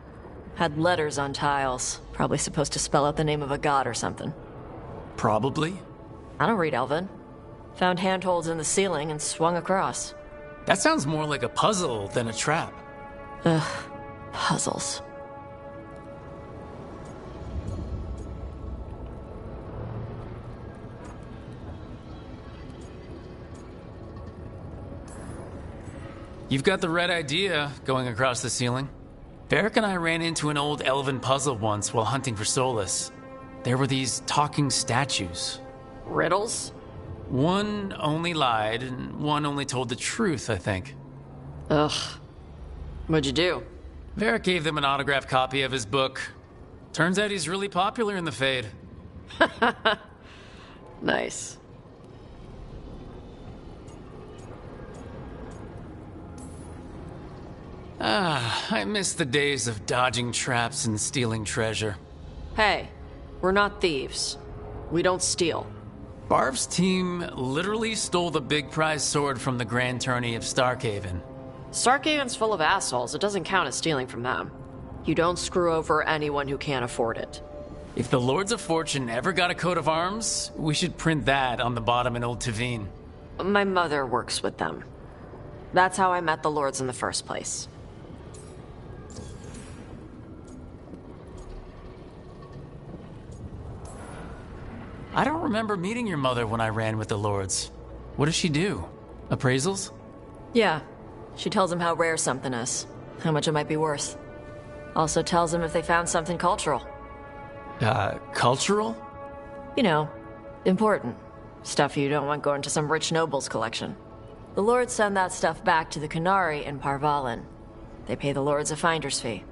Had letters on tiles. Probably supposed to spell out the name of a god or something. Probably. I don't read elven. Found handholds in the ceiling and swung across. That sounds more like a puzzle than a trap. Ugh, puzzles. You've got the right idea, going across the ceiling. Beric and I ran into an old elven puzzle once while hunting for Solus. There were these talking statues. Riddles? One only lied, and one only told the truth, I think. Ugh. What'd you do? Beric gave them an autographed copy of his book. Turns out he's really popular in the Fade. Nice. I miss the days of dodging traps and stealing treasure. Hey, we're not thieves. We don't steal. Barv's team literally stole the big prize sword from the Grand Tourney of Starkhaven. Starkhaven's full of assholes. It doesn't count as stealing from them. You don't screw over anyone who can't afford it. If the Lords of Fortune ever got a coat of arms, we should print that on the bottom in Old Tavine. My mother works with them. That's how I met the Lords in the first place. I don't remember meeting your mother when I ran with the Lords. What does she do? Appraisals? Yeah. She tells them how rare something is, how much it might be worth. Also tells them if they found something cultural. Cultural? You know, important. Stuff you don't want going to some rich noble's collection. The Lords send that stuff back to the Canary in Parvalin. They pay the Lords a finder's fee.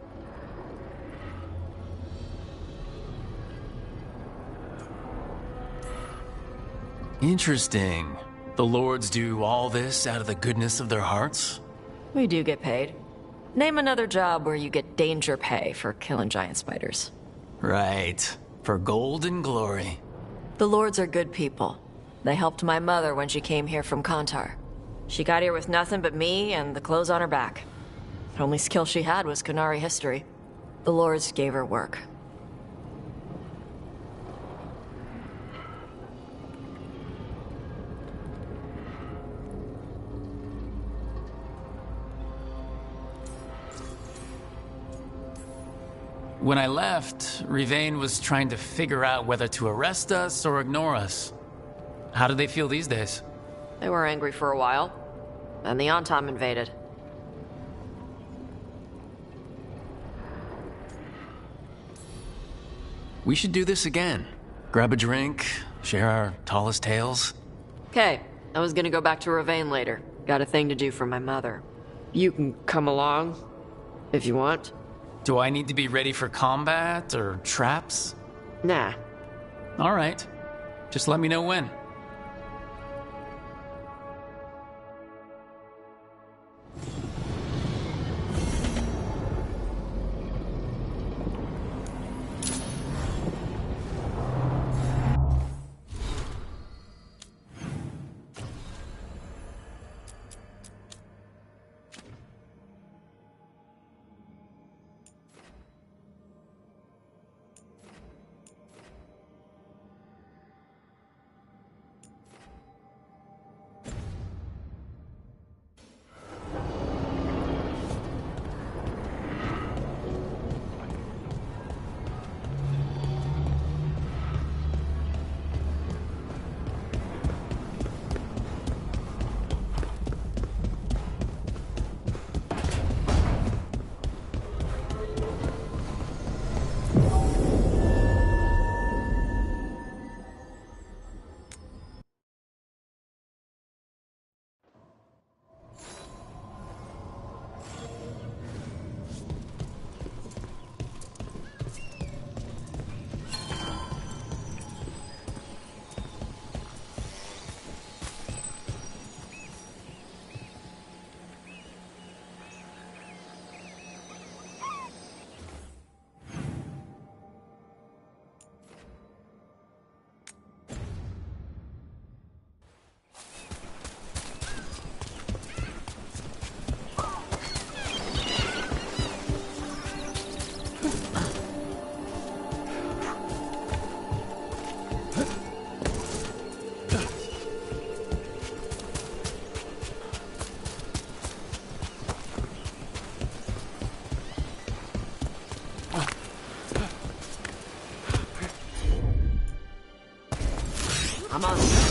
Interesting. The Lords do all this out of the goodness of their hearts? We do get paid. Name another job where you get danger pay for killing giant spiders. Right. For gold and glory. The Lords are good people. They helped my mother when she came here from Kantar. She got here with nothing but me and the clothes on her back. The only skill she had was Canary history. The Lords gave her work. When I left, Rivain was trying to figure out whether to arrest us or ignore us. How do they feel these days? They were angry for a while. Then the Antam invaded. We should do this again. Grab a drink, share our tallest tales. Okay, I was gonna go back to Rivain later. Got a thing to do for my mother. You can come along, if you want. Do I need to be ready for combat or traps? Nah. All right. Just let me know when. Come on.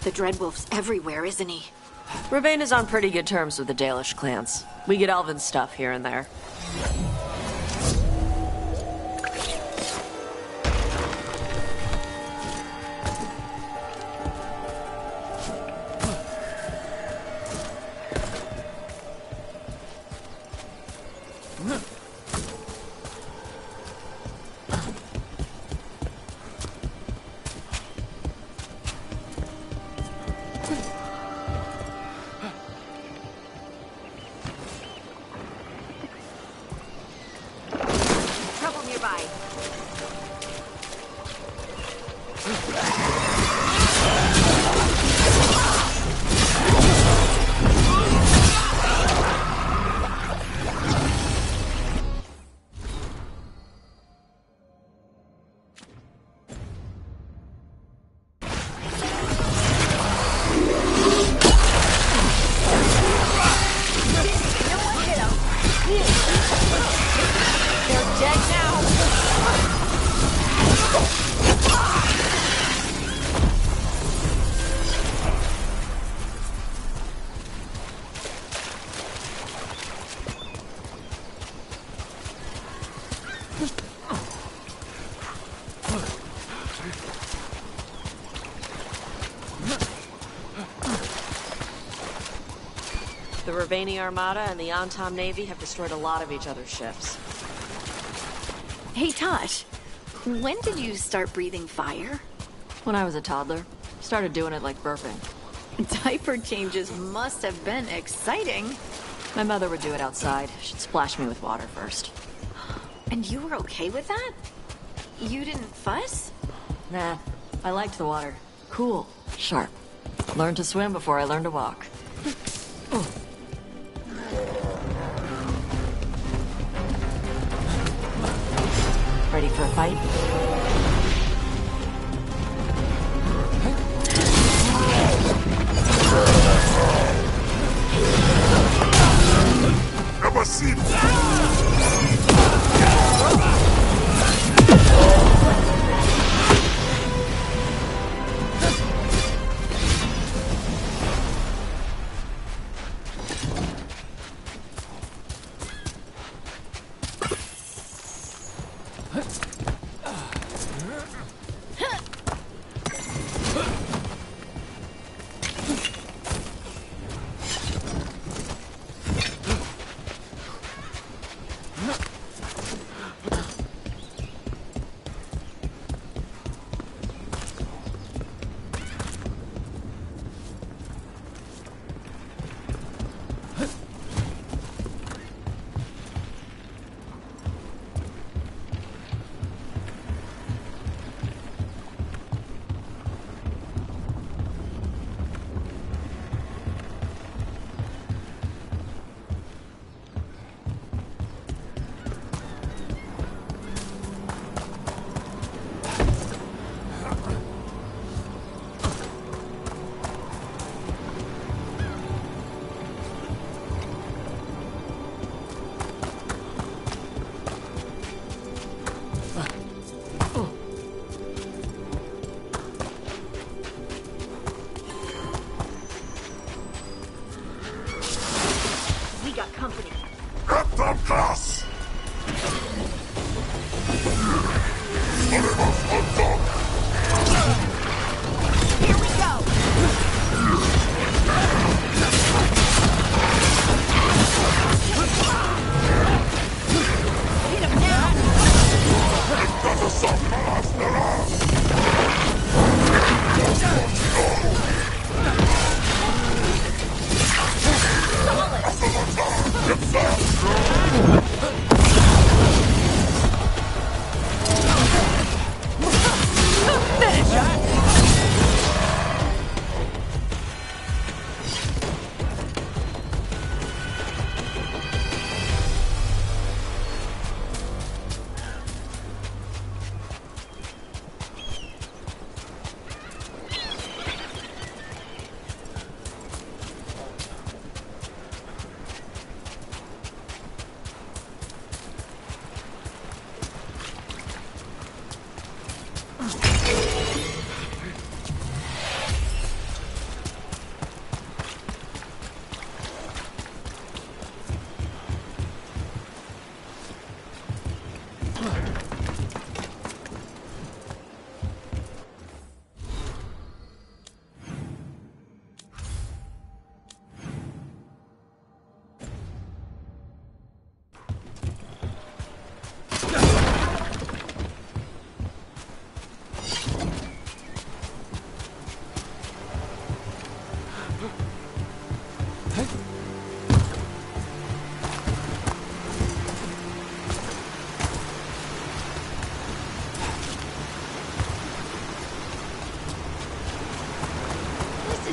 The Dreadwolf's everywhere, isn't he? Ravane is on pretty good terms with the Dalish clans. We get elven stuff here and there. Trouble nearby. They're dead now. The Ravani Armada and the Antam Navy have destroyed a lot of each other's ships. Hey, Tosh. When did you start breathing fire? When I was a toddler. Started doing it like burping. Diaper changes must have been exciting. My mother would do it outside. She'd splash me with water first. And you were okay with that? You didn't fuss? Nah, I liked the water. Cool, sharp. Learned to swim before I learned to walk. Ready for a fight?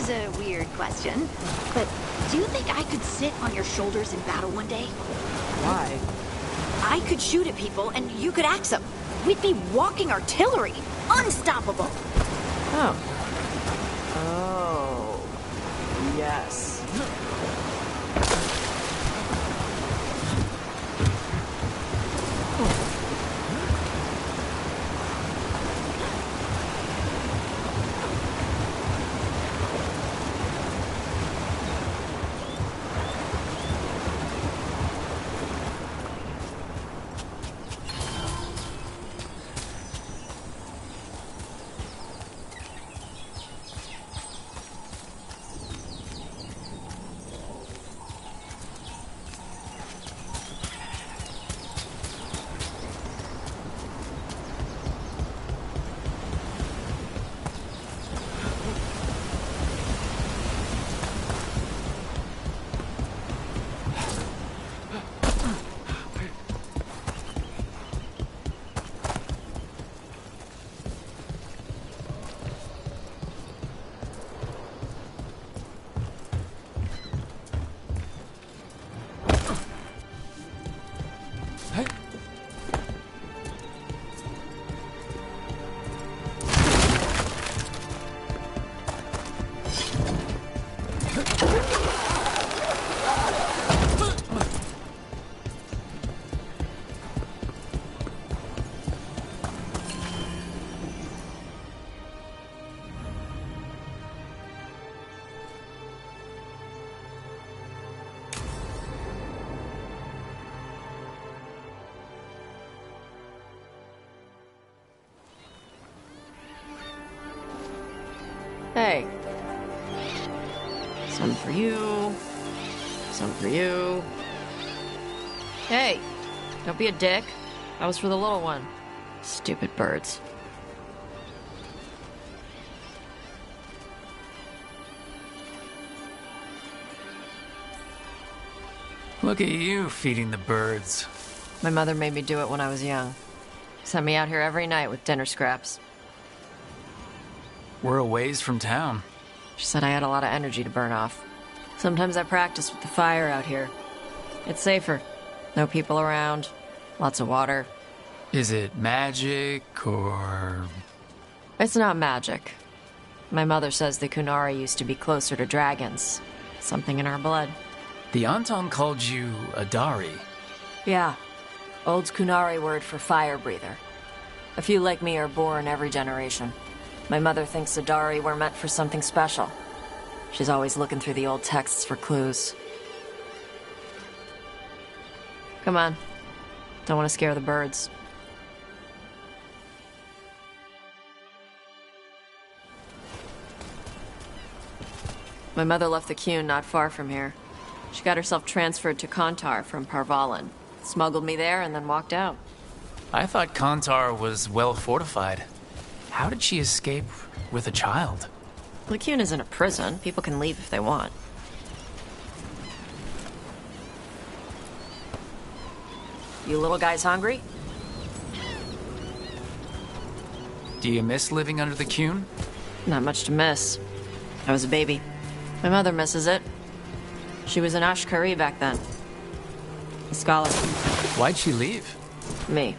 is a weird question, but do you think I could sit on your shoulders in battle one day? Why? I could shoot at people and you could axe them. We'd be walking artillery. Unstoppable. Oh. Oh. Yes. Hey. Some for you. Some for you. Hey, don't be a dick. That was for the little one. Stupid birds. Look at you feeding the birds. My mother made me do it when I was young. Sent me out here every night with dinner scraps. We're a ways from town. She said I had a lot of energy to burn off. Sometimes I practice with the fire out here. It's safer. No people around. Lots of water. Is it magic, or...? It's not magic. My mother says the Kunari used to be closer to dragons. Something in our blood. The Anton called you a Dari. Yeah. Old Kunari word for fire breather. A few like me are born every generation. My mother thinks the Dari were meant for something special. She's always looking through the old texts for clues. Come on. Don't want to scare the birds. My mother left the Qun not far from here. She got herself transferred to Kontar from Parvalan. Smuggled me there and then walked out. I thought Kontar was well fortified. How did she escape with a child? The Qun isn't a prison. People can leave if they want. You little guys hungry? Do you miss living under the Qun? Not much to miss. I was a baby. My mother misses it. She was an Ashkari back then. A scholar. Why'd she leave? Me.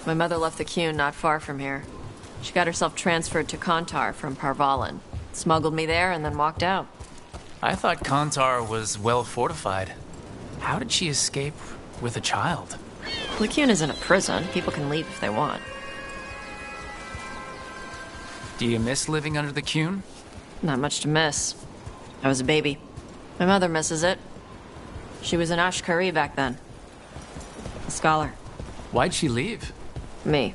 My mother left the Qun not far from here. She got herself transferred to Kontar from Parvalan. Smuggled me there and then walked out. I thought Kontar was well fortified. How did she escape with a child? The Qun isn't a prison. People can leave if they want. Do you miss living under the Qun? Not much to miss. I was a baby. My mother misses it. She was an Ashkari back then. A scholar. Why'd she leave? Me.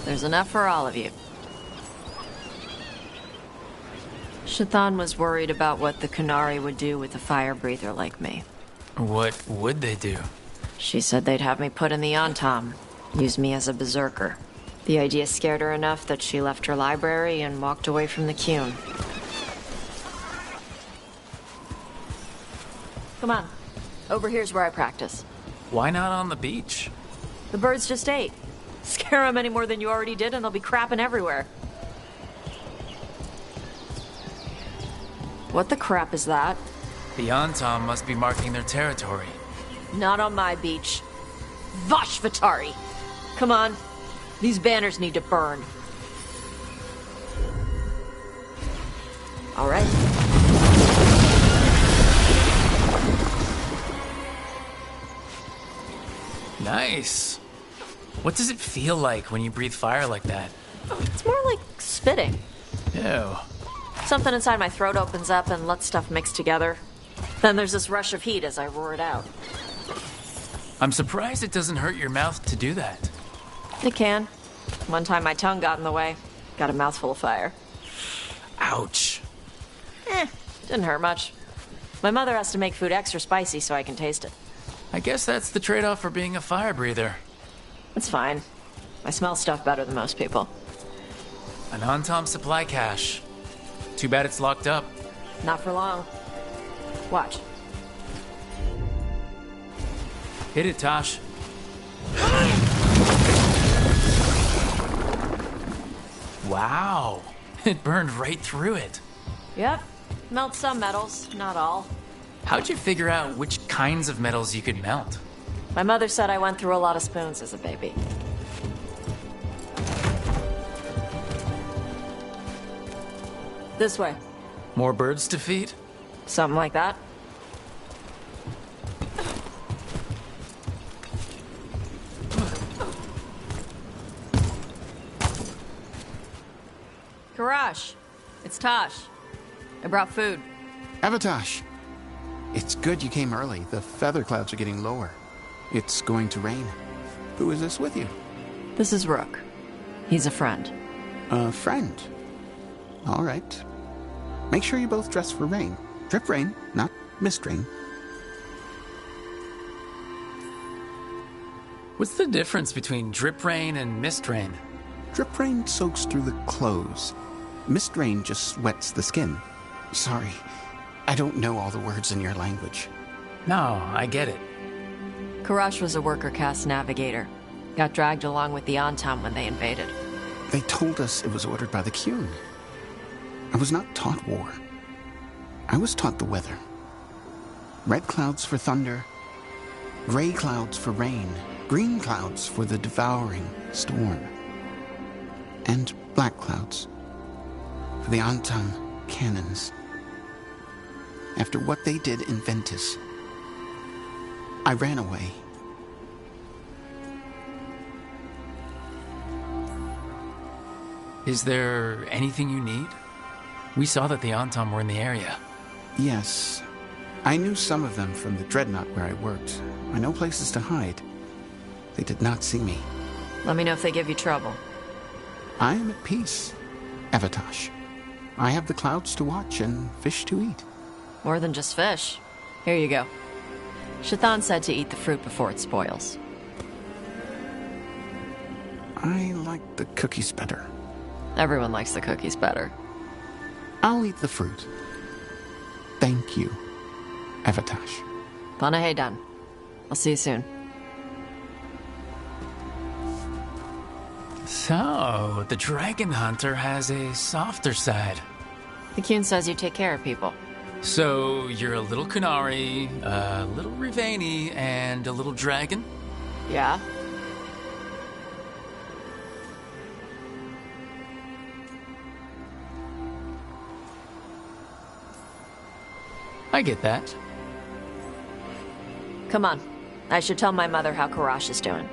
There's enough for all of you. Shathan was worried about what the Qunari would do with a fire breather like me. What would they do? She said they'd have me put in the Antam, use me as a berserker. The idea scared her enough that she left her library and walked away from the Qun. Come on. Over here's where I practice. Why not on the beach? The birds just ate. Scare them any more than you already did and they'll be crapping everywhere. What the crap is that? The Antam must be marking their territory. Not on my beach. Vashvatari! Come on. These banners need to burn. All right. Nice. What does it feel like when you breathe fire like that? It's more like spitting. Ew. Something inside my throat opens up and lets stuff mix together. Then there's this rush of heat as I roar it out. I'm surprised it doesn't hurt your mouth to do that. It can. One time my tongue got in the way. Got a mouthful of fire. Ouch. Didn't hurt much. My mother has to make food extra spicy so I can taste it. I guess that's the trade-off for being a fire breather. It's fine. I smell stuff better than most people. An Antam supply cache. Too bad it's locked up. Not for long. Watch. Hit it, Tosh. Wow. It burned right through it. Yep. Melt some metals, not all. How'd you figure out which kinds of metals you could melt? My mother said I went through a lot of spoons as a baby. This way. More birds to feed? Something like that. Karash, it's Tosh. I brought food. Avatosh. It's good you came early. The feather clouds are getting lower. It's going to rain. Who is this with you? This is Rook. He's a friend. A friend? All right. Make sure you both dress for rain. Drip rain, not mist rain. What's the difference between drip rain and mist rain? Drip rain soaks through the clothes. Mist rain just wets the skin. Sorry, I don't know all the words in your language. No, I get it. Karash was a worker caste navigator. Got dragged along with the Antam when they invaded. They told us it was ordered by the Qun. I was not taught war. I was taught the weather. Red clouds for thunder, gray clouds for rain, green clouds for the devouring storm, and black clouds for the Antam cannons. after what they did in Ventus. I ran away. Is there anything you need? We saw that the Antam were in the area. Yes. I knew some of them from the Dreadnought where I worked. I know places to hide. They did not see me. Let me know if they give you trouble. I am at peace, Evatosh. I have the clouds to watch and fish to eat. More than just fish. Here you go. Shathan said to eat the fruit before it spoils. I like the cookies better. Everyone likes the cookies better. I'll eat the fruit. Thank you, Evatosh. Panaheydan. I'll see you soon. So, the Dragon Hunter has a softer side. The Kyun says you take care of people. So, you're a little Kunari, a little Rivani, and a little dragon? Yeah. I get that. Come on. I should tell my mother how Karash is doing.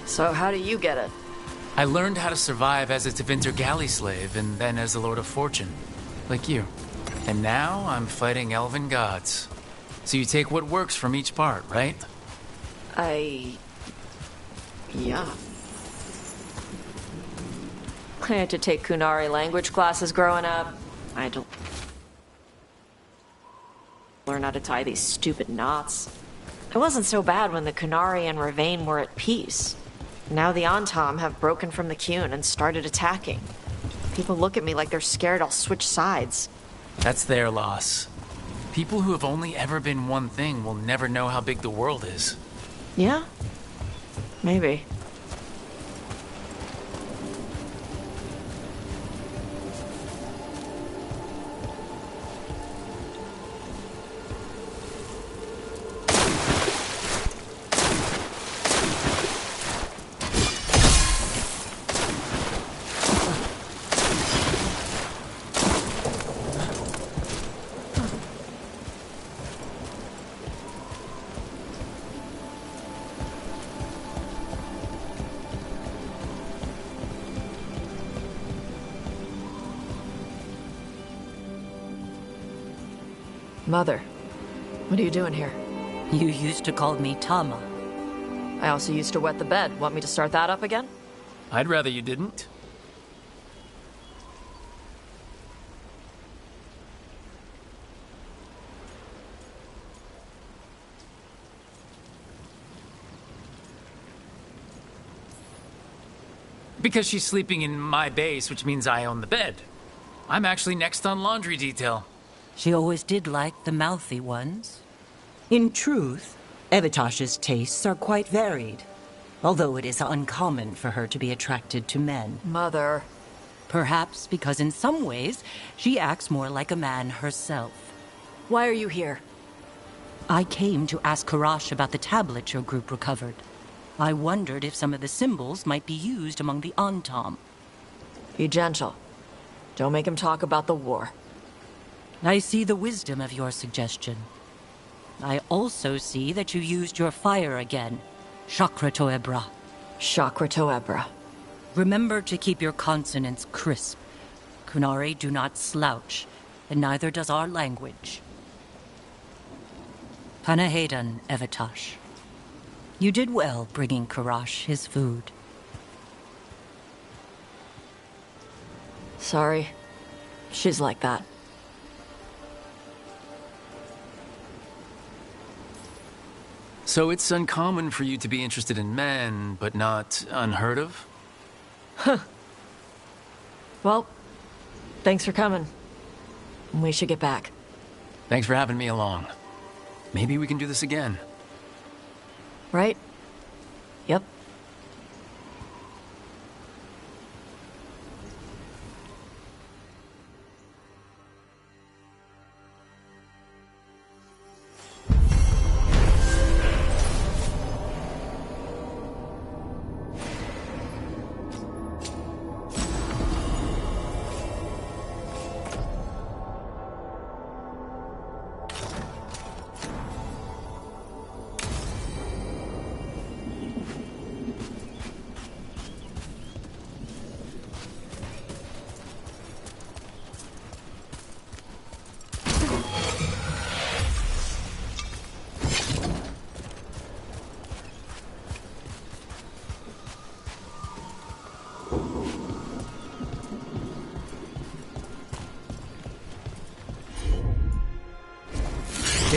So how do you get it? I learned how to survive as a Tevinter galley slave, and then as a Lord of Fortune. Like you. And now I'm fighting elven gods. So you take what works from each part, right? Yeah. I had to take Kunari language classes growing up. I had to learn how to tie these stupid knots. It wasn't so bad when the Kunari and Ravain were at peace. Now the Antam have broken from the Kyun and started attacking. People look at me like they're scared I'll switch sides. That's their loss. People who have only ever been one thing will never know how big the world is. Yeah? Maybe. Mother, what are you doing here? You used to call me Tama. I also used to wet the bed. Want me to start that up again? I'd rather you didn't. Because she's sleeping in my base, which means I own the bed. I'm actually next on laundry detail. She always did like the mouthy ones. In truth, Evatosh's tastes are quite varied, although it is uncommon for her to be attracted to men. Mother. Perhaps because in some ways, she acts more like a man herself. Why are you here? I came to ask Karash about the tablet your group recovered. I wondered if some of the symbols might be used among the Antam. Be gentle. Don't make him talk about the war. I see the wisdom of your suggestion. I also see that you used your fire again. Chakra Toebra. Chakra Toebra. Remember to keep your consonants crisp. Kunari do not slouch, and neither does our language. Panaheydan, Evatosh. You did well bringing Karash his food. Sorry. She's like that. So it's uncommon for you to be interested in men, but not unheard of? Huh. Well, thanks for coming. We should get back. Thanks for having me along. Maybe we can do this again. Right? Yep.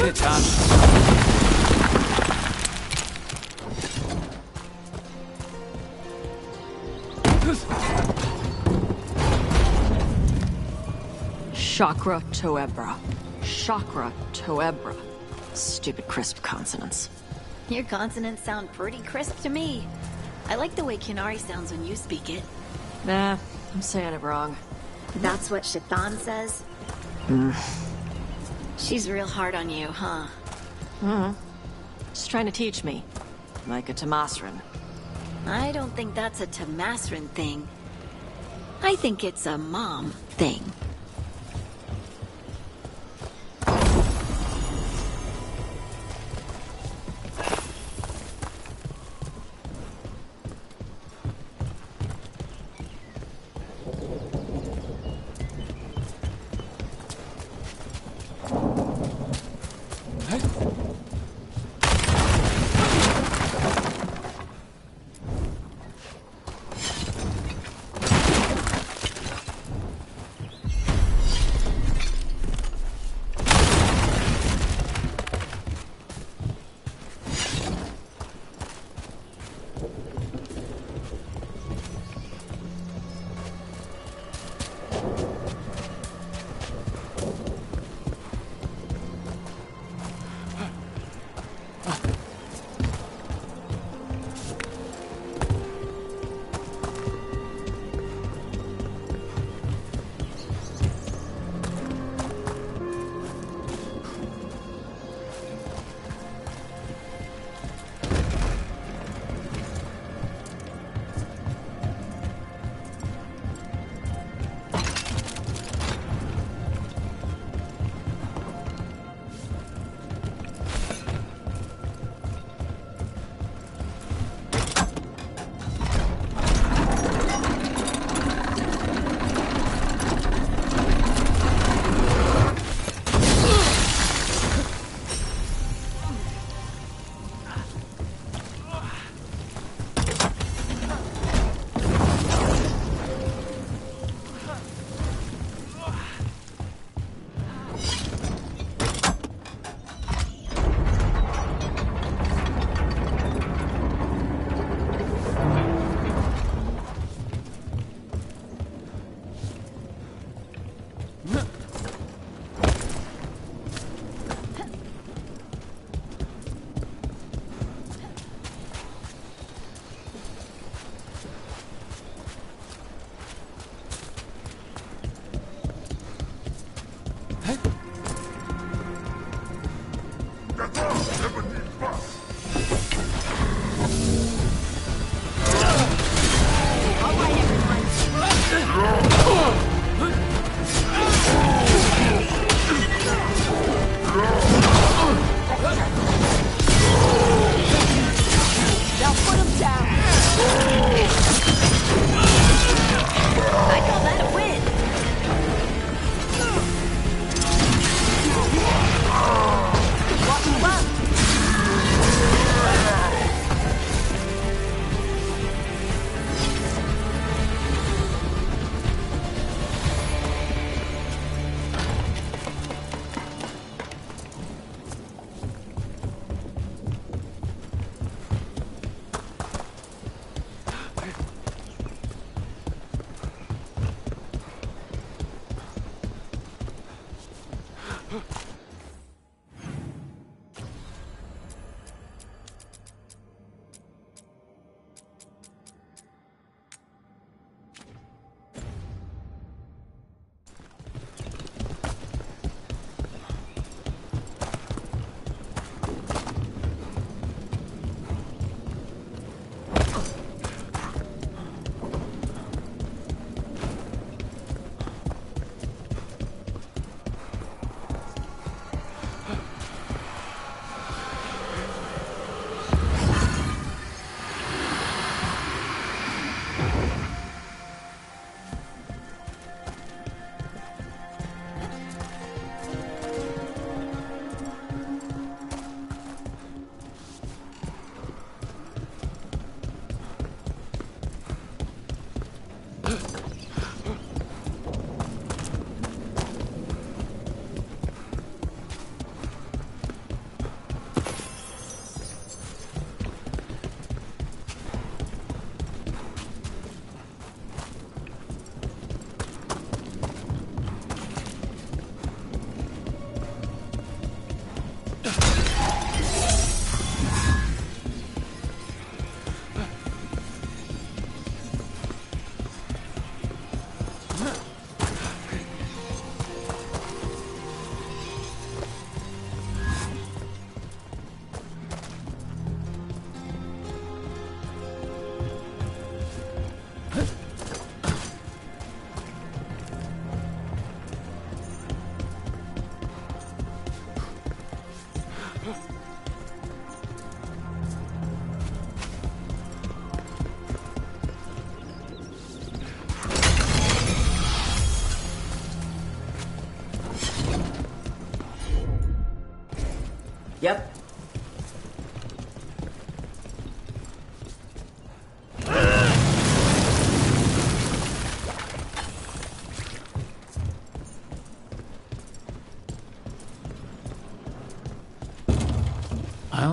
it, Tosh. Chakra Toebra. Chakra Toebra. Stupid crisp consonants. Your consonants sound pretty crisp to me. I like the way Kinari sounds when you speak it. Nah, I'm saying it wrong. That's what Shaitan says? She's real hard on you, huh? She's trying to teach me. Like a Tamasran. I don't think that's a Tamasran thing. I think it's a mom thing.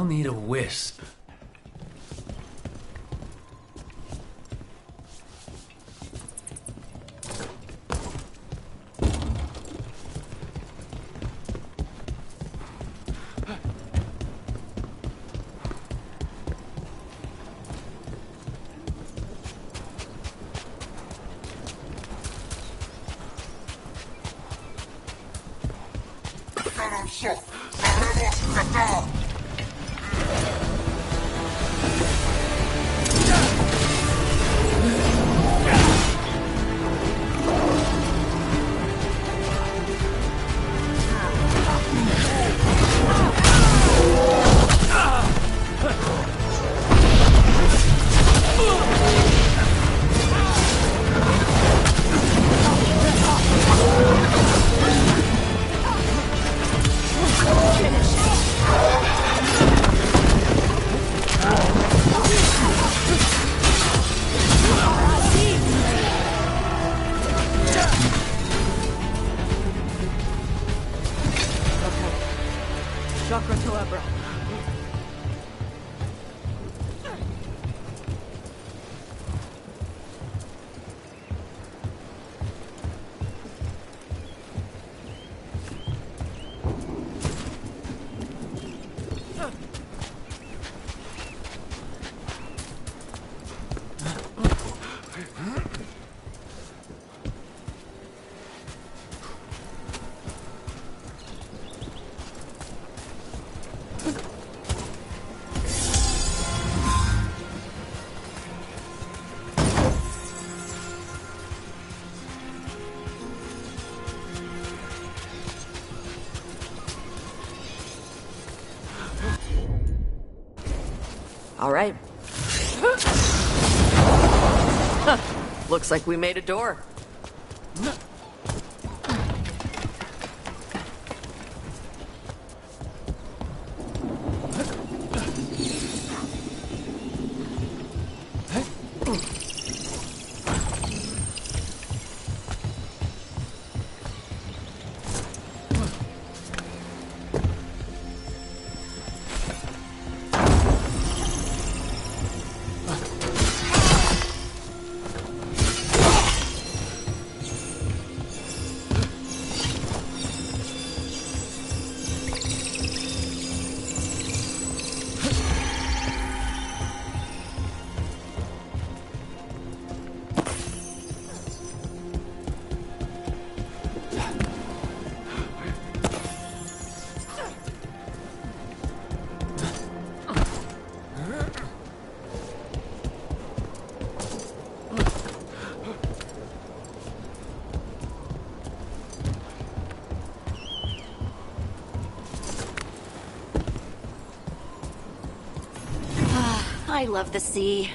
I'll need a wisp. Chakra Toebra. All right. Looks like we made a door. I love the sea.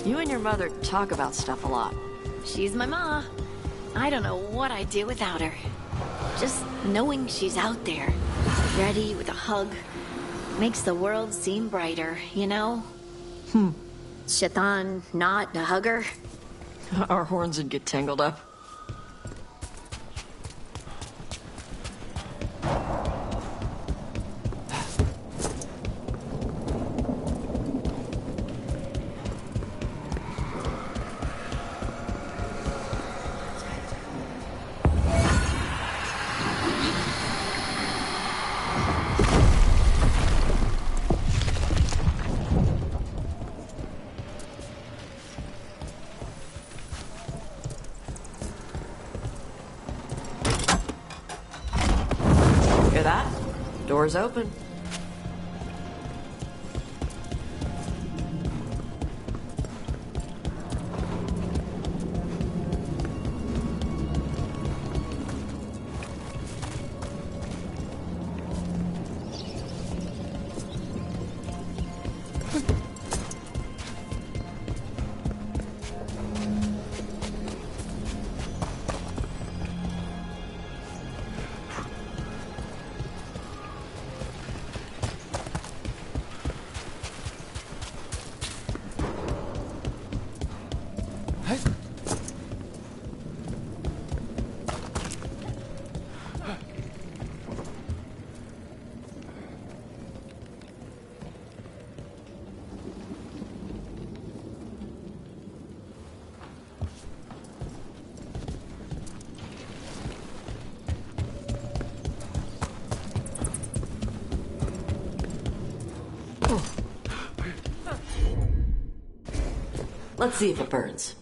You and your mother talk about stuff a lot. She's my ma. I don't know what I'd do without her. Just knowing she's out there, ready with a hug, makes the world seem brighter, you know? Shaitan not a hugger? Our horns would get tangled up. Hear that? Door's open. Let's see if it burns.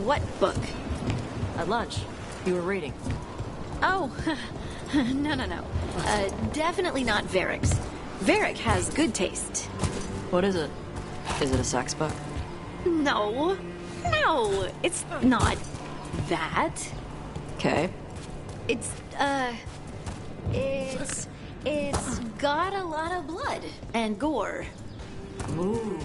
What book? At lunch, you were reading. Oh, no. Definitely not Varric's. Varric has good taste. What is it? Is it a sex book? No, it's not that. Okay. It's got a lot of blood and gore. Ooh.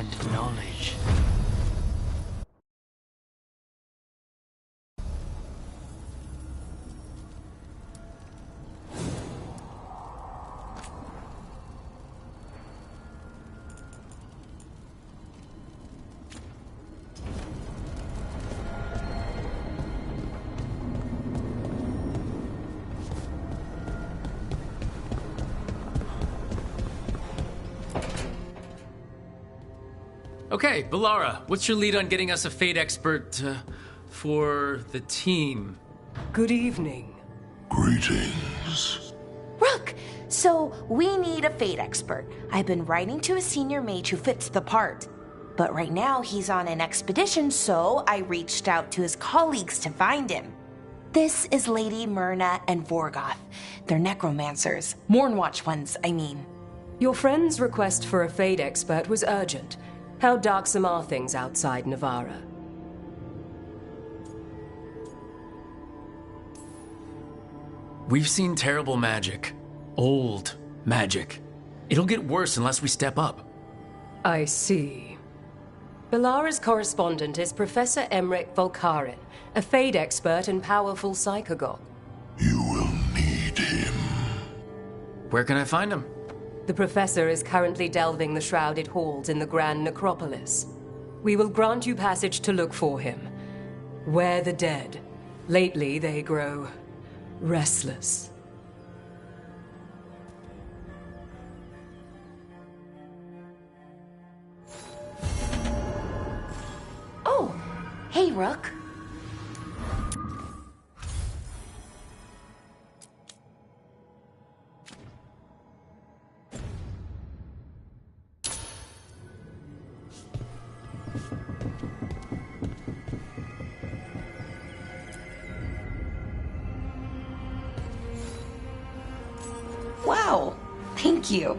and knowledge. Okay, Balara, what's your lead on getting us a fate expert for the team? Good evening. Greetings. Rook, so we need a fate expert. I've been writing to a senior mage who fits the part. But right now he's on an expedition, so I reached out to his colleagues to find him. This is Lady Myrna and Vorgoth. They're necromancers. Mournwatch ones, I mean. Your friend's request for a fate expert was urgent. How darksome are things outside Navarra? We've seen terrible magic. Old magic. It'll get worse unless we step up. I see. Balara's correspondent is Professor Emmerich Volkarin, a fate expert and powerful psychagogue. You will need him. Where can I find him? The professor is currently delving the shrouded halls in the Grand Necropolis. We will grant you passage to look for him. Where the dead. Lately they grow restless. Oh, hey, Rook. Wow, thank you.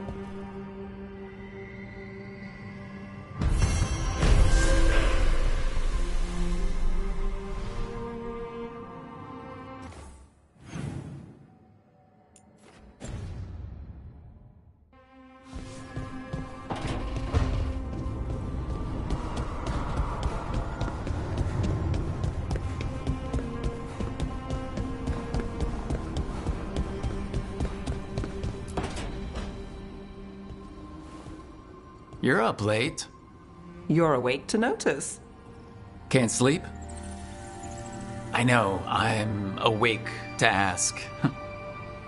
You're up late. You're awake to notice. Can't sleep? I know, I'm awake to ask.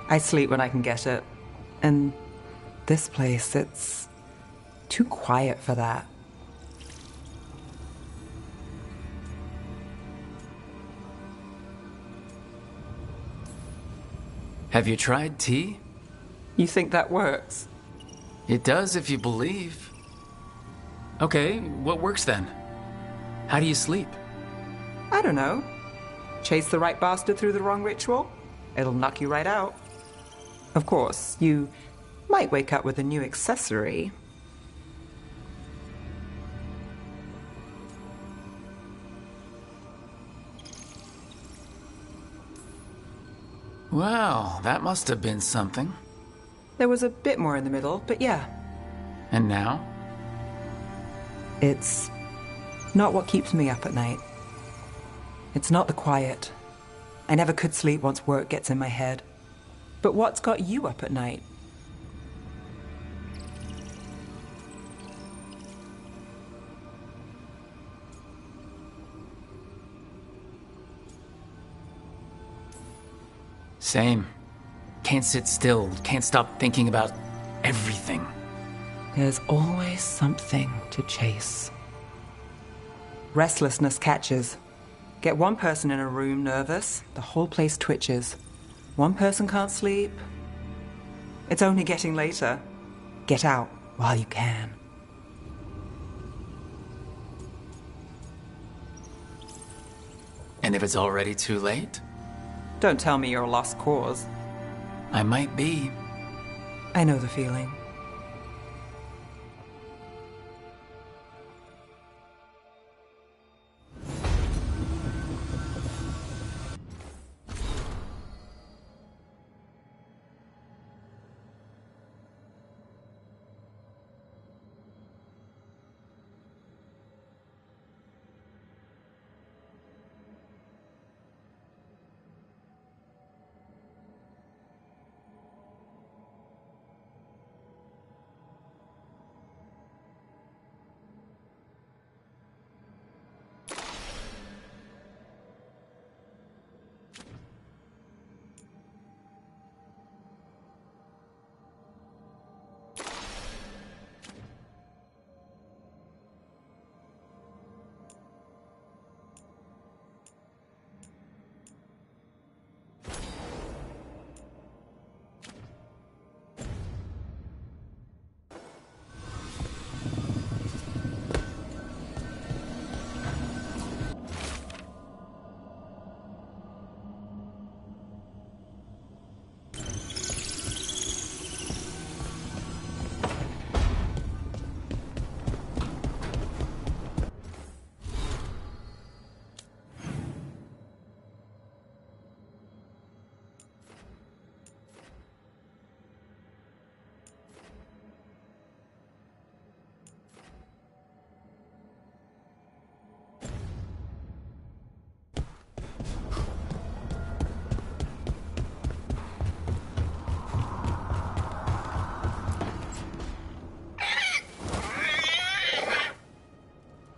I sleep when I can get it. And this place, it's too quiet for that. Have you tried tea? You think that works? It does if you believe. Okay, what works then? How do you sleep? I don't know. Chase the right bastard through the wrong ritual? It'll knock you right out. Of course, you might wake up with a new accessory. Well, that must have been something. There was a bit more in the middle, but yeah. And now? It's not what keeps me up at night. It's not the quiet. I never could sleep once work gets in my head. But what's got you up at night? Same. Can't sit still, can't stop thinking about everything. There's always something to chase. Restlessness catches. Get one person in a room nervous, the whole place twitches. One person can't sleep. It's only getting later. Get out while you can. And if it's already too late? Don't tell me you're a lost cause. I might be. I know the feeling.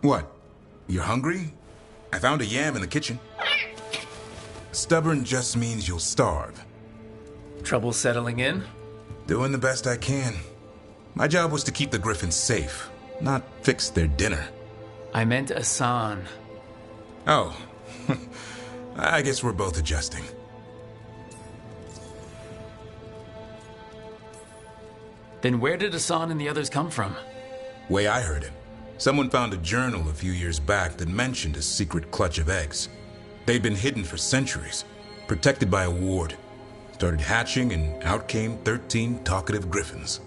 What? You're hungry? I found a yam in the kitchen. Stubborn just means you'll starve. Trouble settling in? Doing the best I can. My job was to keep the Griffins safe, not fix their dinner. I meant Asan. Oh. I guess we're both adjusting. Then where did Asan and the others come from? Way I heard it, someone found a journal a few years back that mentioned a secret clutch of eggs. They'd been hidden for centuries, protected by a ward. Started hatching and out came 13 talkative griffins.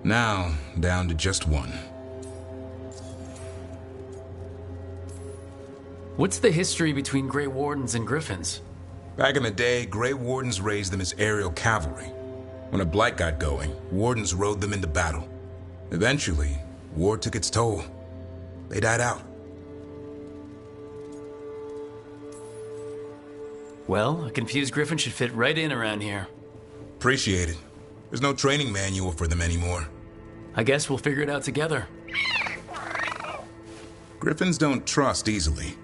Now, down to just one. What's the history between Grey Wardens and Griffins? Back in the day, Grey Wardens raised them as aerial cavalry. When a blight got going, Wardens rode them into battle. Eventually, war took its toll. They died out. Well, a confused Griffin should fit right in around here. Appreciate it. There's no training manual for them anymore. I guess we'll figure it out together. Griffins don't trust easily.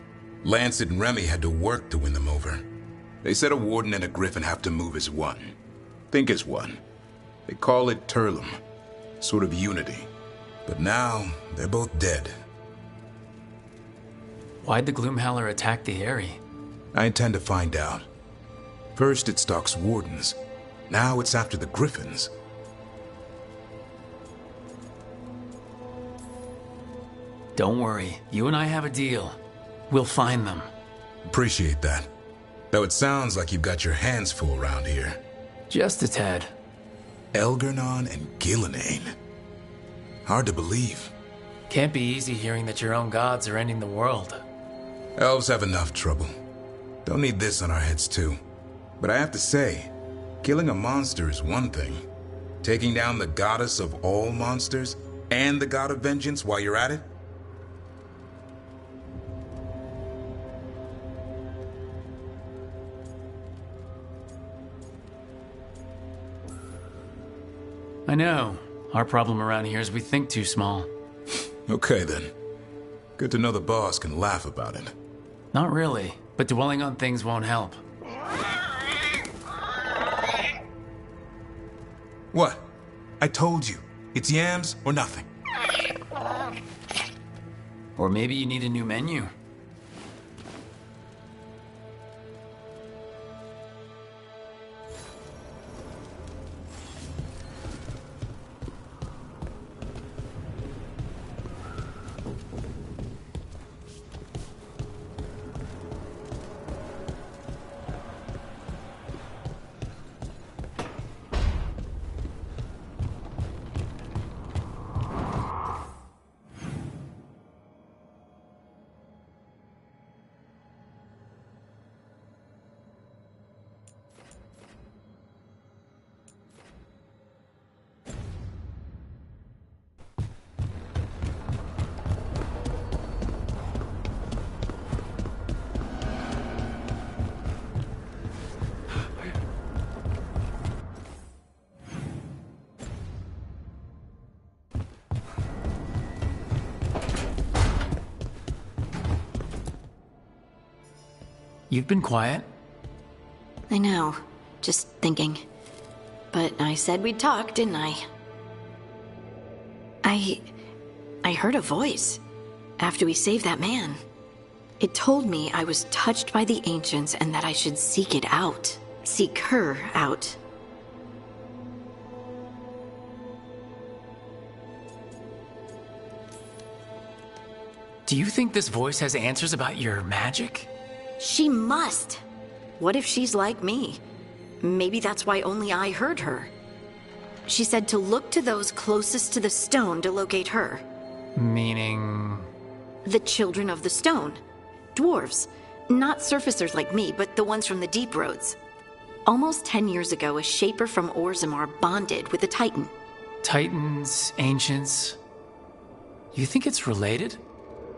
Lancet and Remy had to work to win them over. They said a Warden and a Griffin have to move as one. Think as one. They call it Turlum. Sort of unity. But now, they're both dead. Why'd the Gloomhowler attack the Eyrie? I intend to find out. First it stalks Wardens. Now it's after the Griffins. Don't worry, you and I have a deal. We'll find them. Appreciate that. Though it sounds like you've got your hands full around here. Just a tad. Elgernon and Gillenane. Hard to believe. Can't be easy hearing that your own gods are ending the world. Elves have enough trouble. Don't need this on our heads too. But I have to say, killing a monster is one thing. Taking down the goddess of all monsters and the god of vengeance while you're at it? I know. Our problem around here is we think too small. Okay then. Good to know the boss can laugh about it. Not really, but dwelling on things won't help. What? I told you. It's yams or nothing. Or maybe you need a new menu. You've been quiet. I know. Just thinking. But I said we'd talk, didn't I? I heard a voice after we saved that man. It told me I was touched by the ancients and that I should seek it out. Seek her out. Do you think this voice has answers about your magic? She must. What if she's like me? Maybe that's why only I heard her. She said to look to those closest to the stone to locate her. Meaning? The children of the stone. Dwarves. Not surfacers like me, but the ones from the deep roads. Almost 10 years ago, a shaper from Orzammar bonded with a titan. Titans, ancients. You think it's related?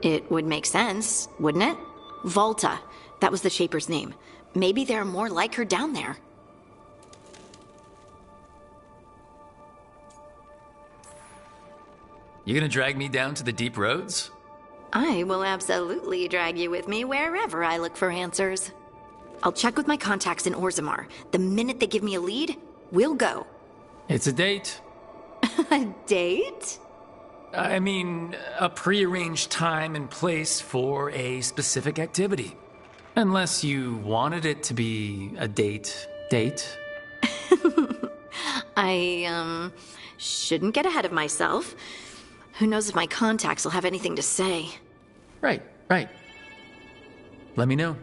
It would make sense, wouldn't it? Volta. That was the shaper's name. Maybe there are more like her down there. You gonna drag me down to the deep roads? I will absolutely drag you with me wherever I look for answers. I'll check with my contacts in Orzammar. The minute they give me a lead, we'll go. It's a date. A date? I mean, a prearranged time and place for a specific activity. Unless you wanted it to be a date. I, shouldn't get ahead of myself. Who knows if my contacts will have anything to say. Right. Let me know.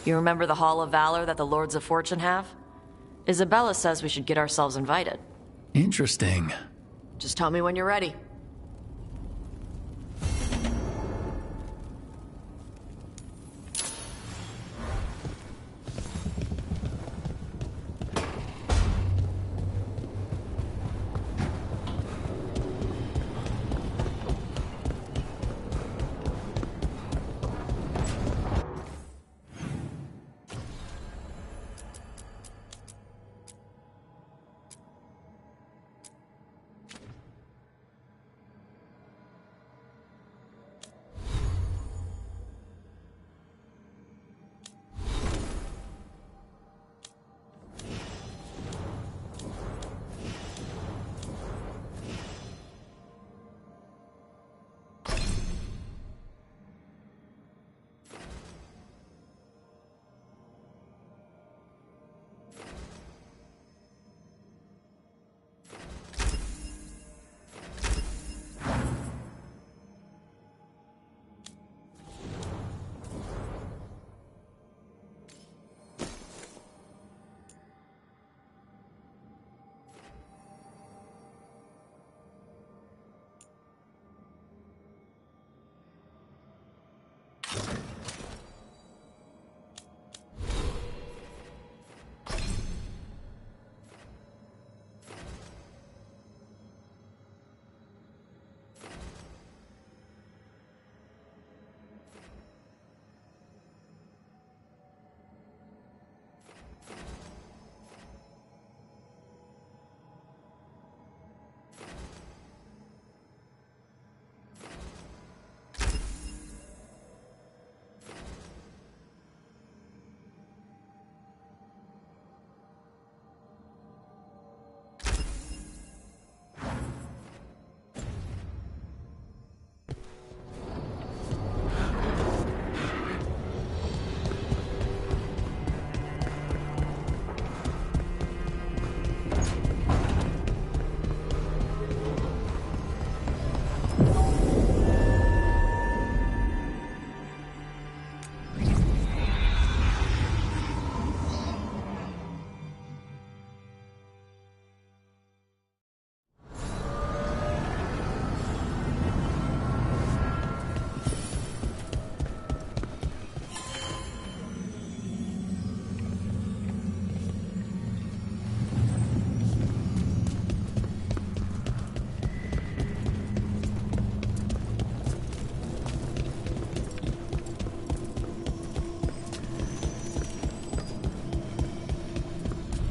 You remember the Hall of Valor that the Lords of Fortune have? Isabella says we should get ourselves invited. Interesting. Just tell me when you're ready.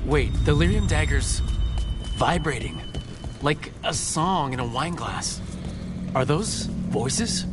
Wait, the lyrium dagger's vibrating. Like a song in a wine glass. Are those voices?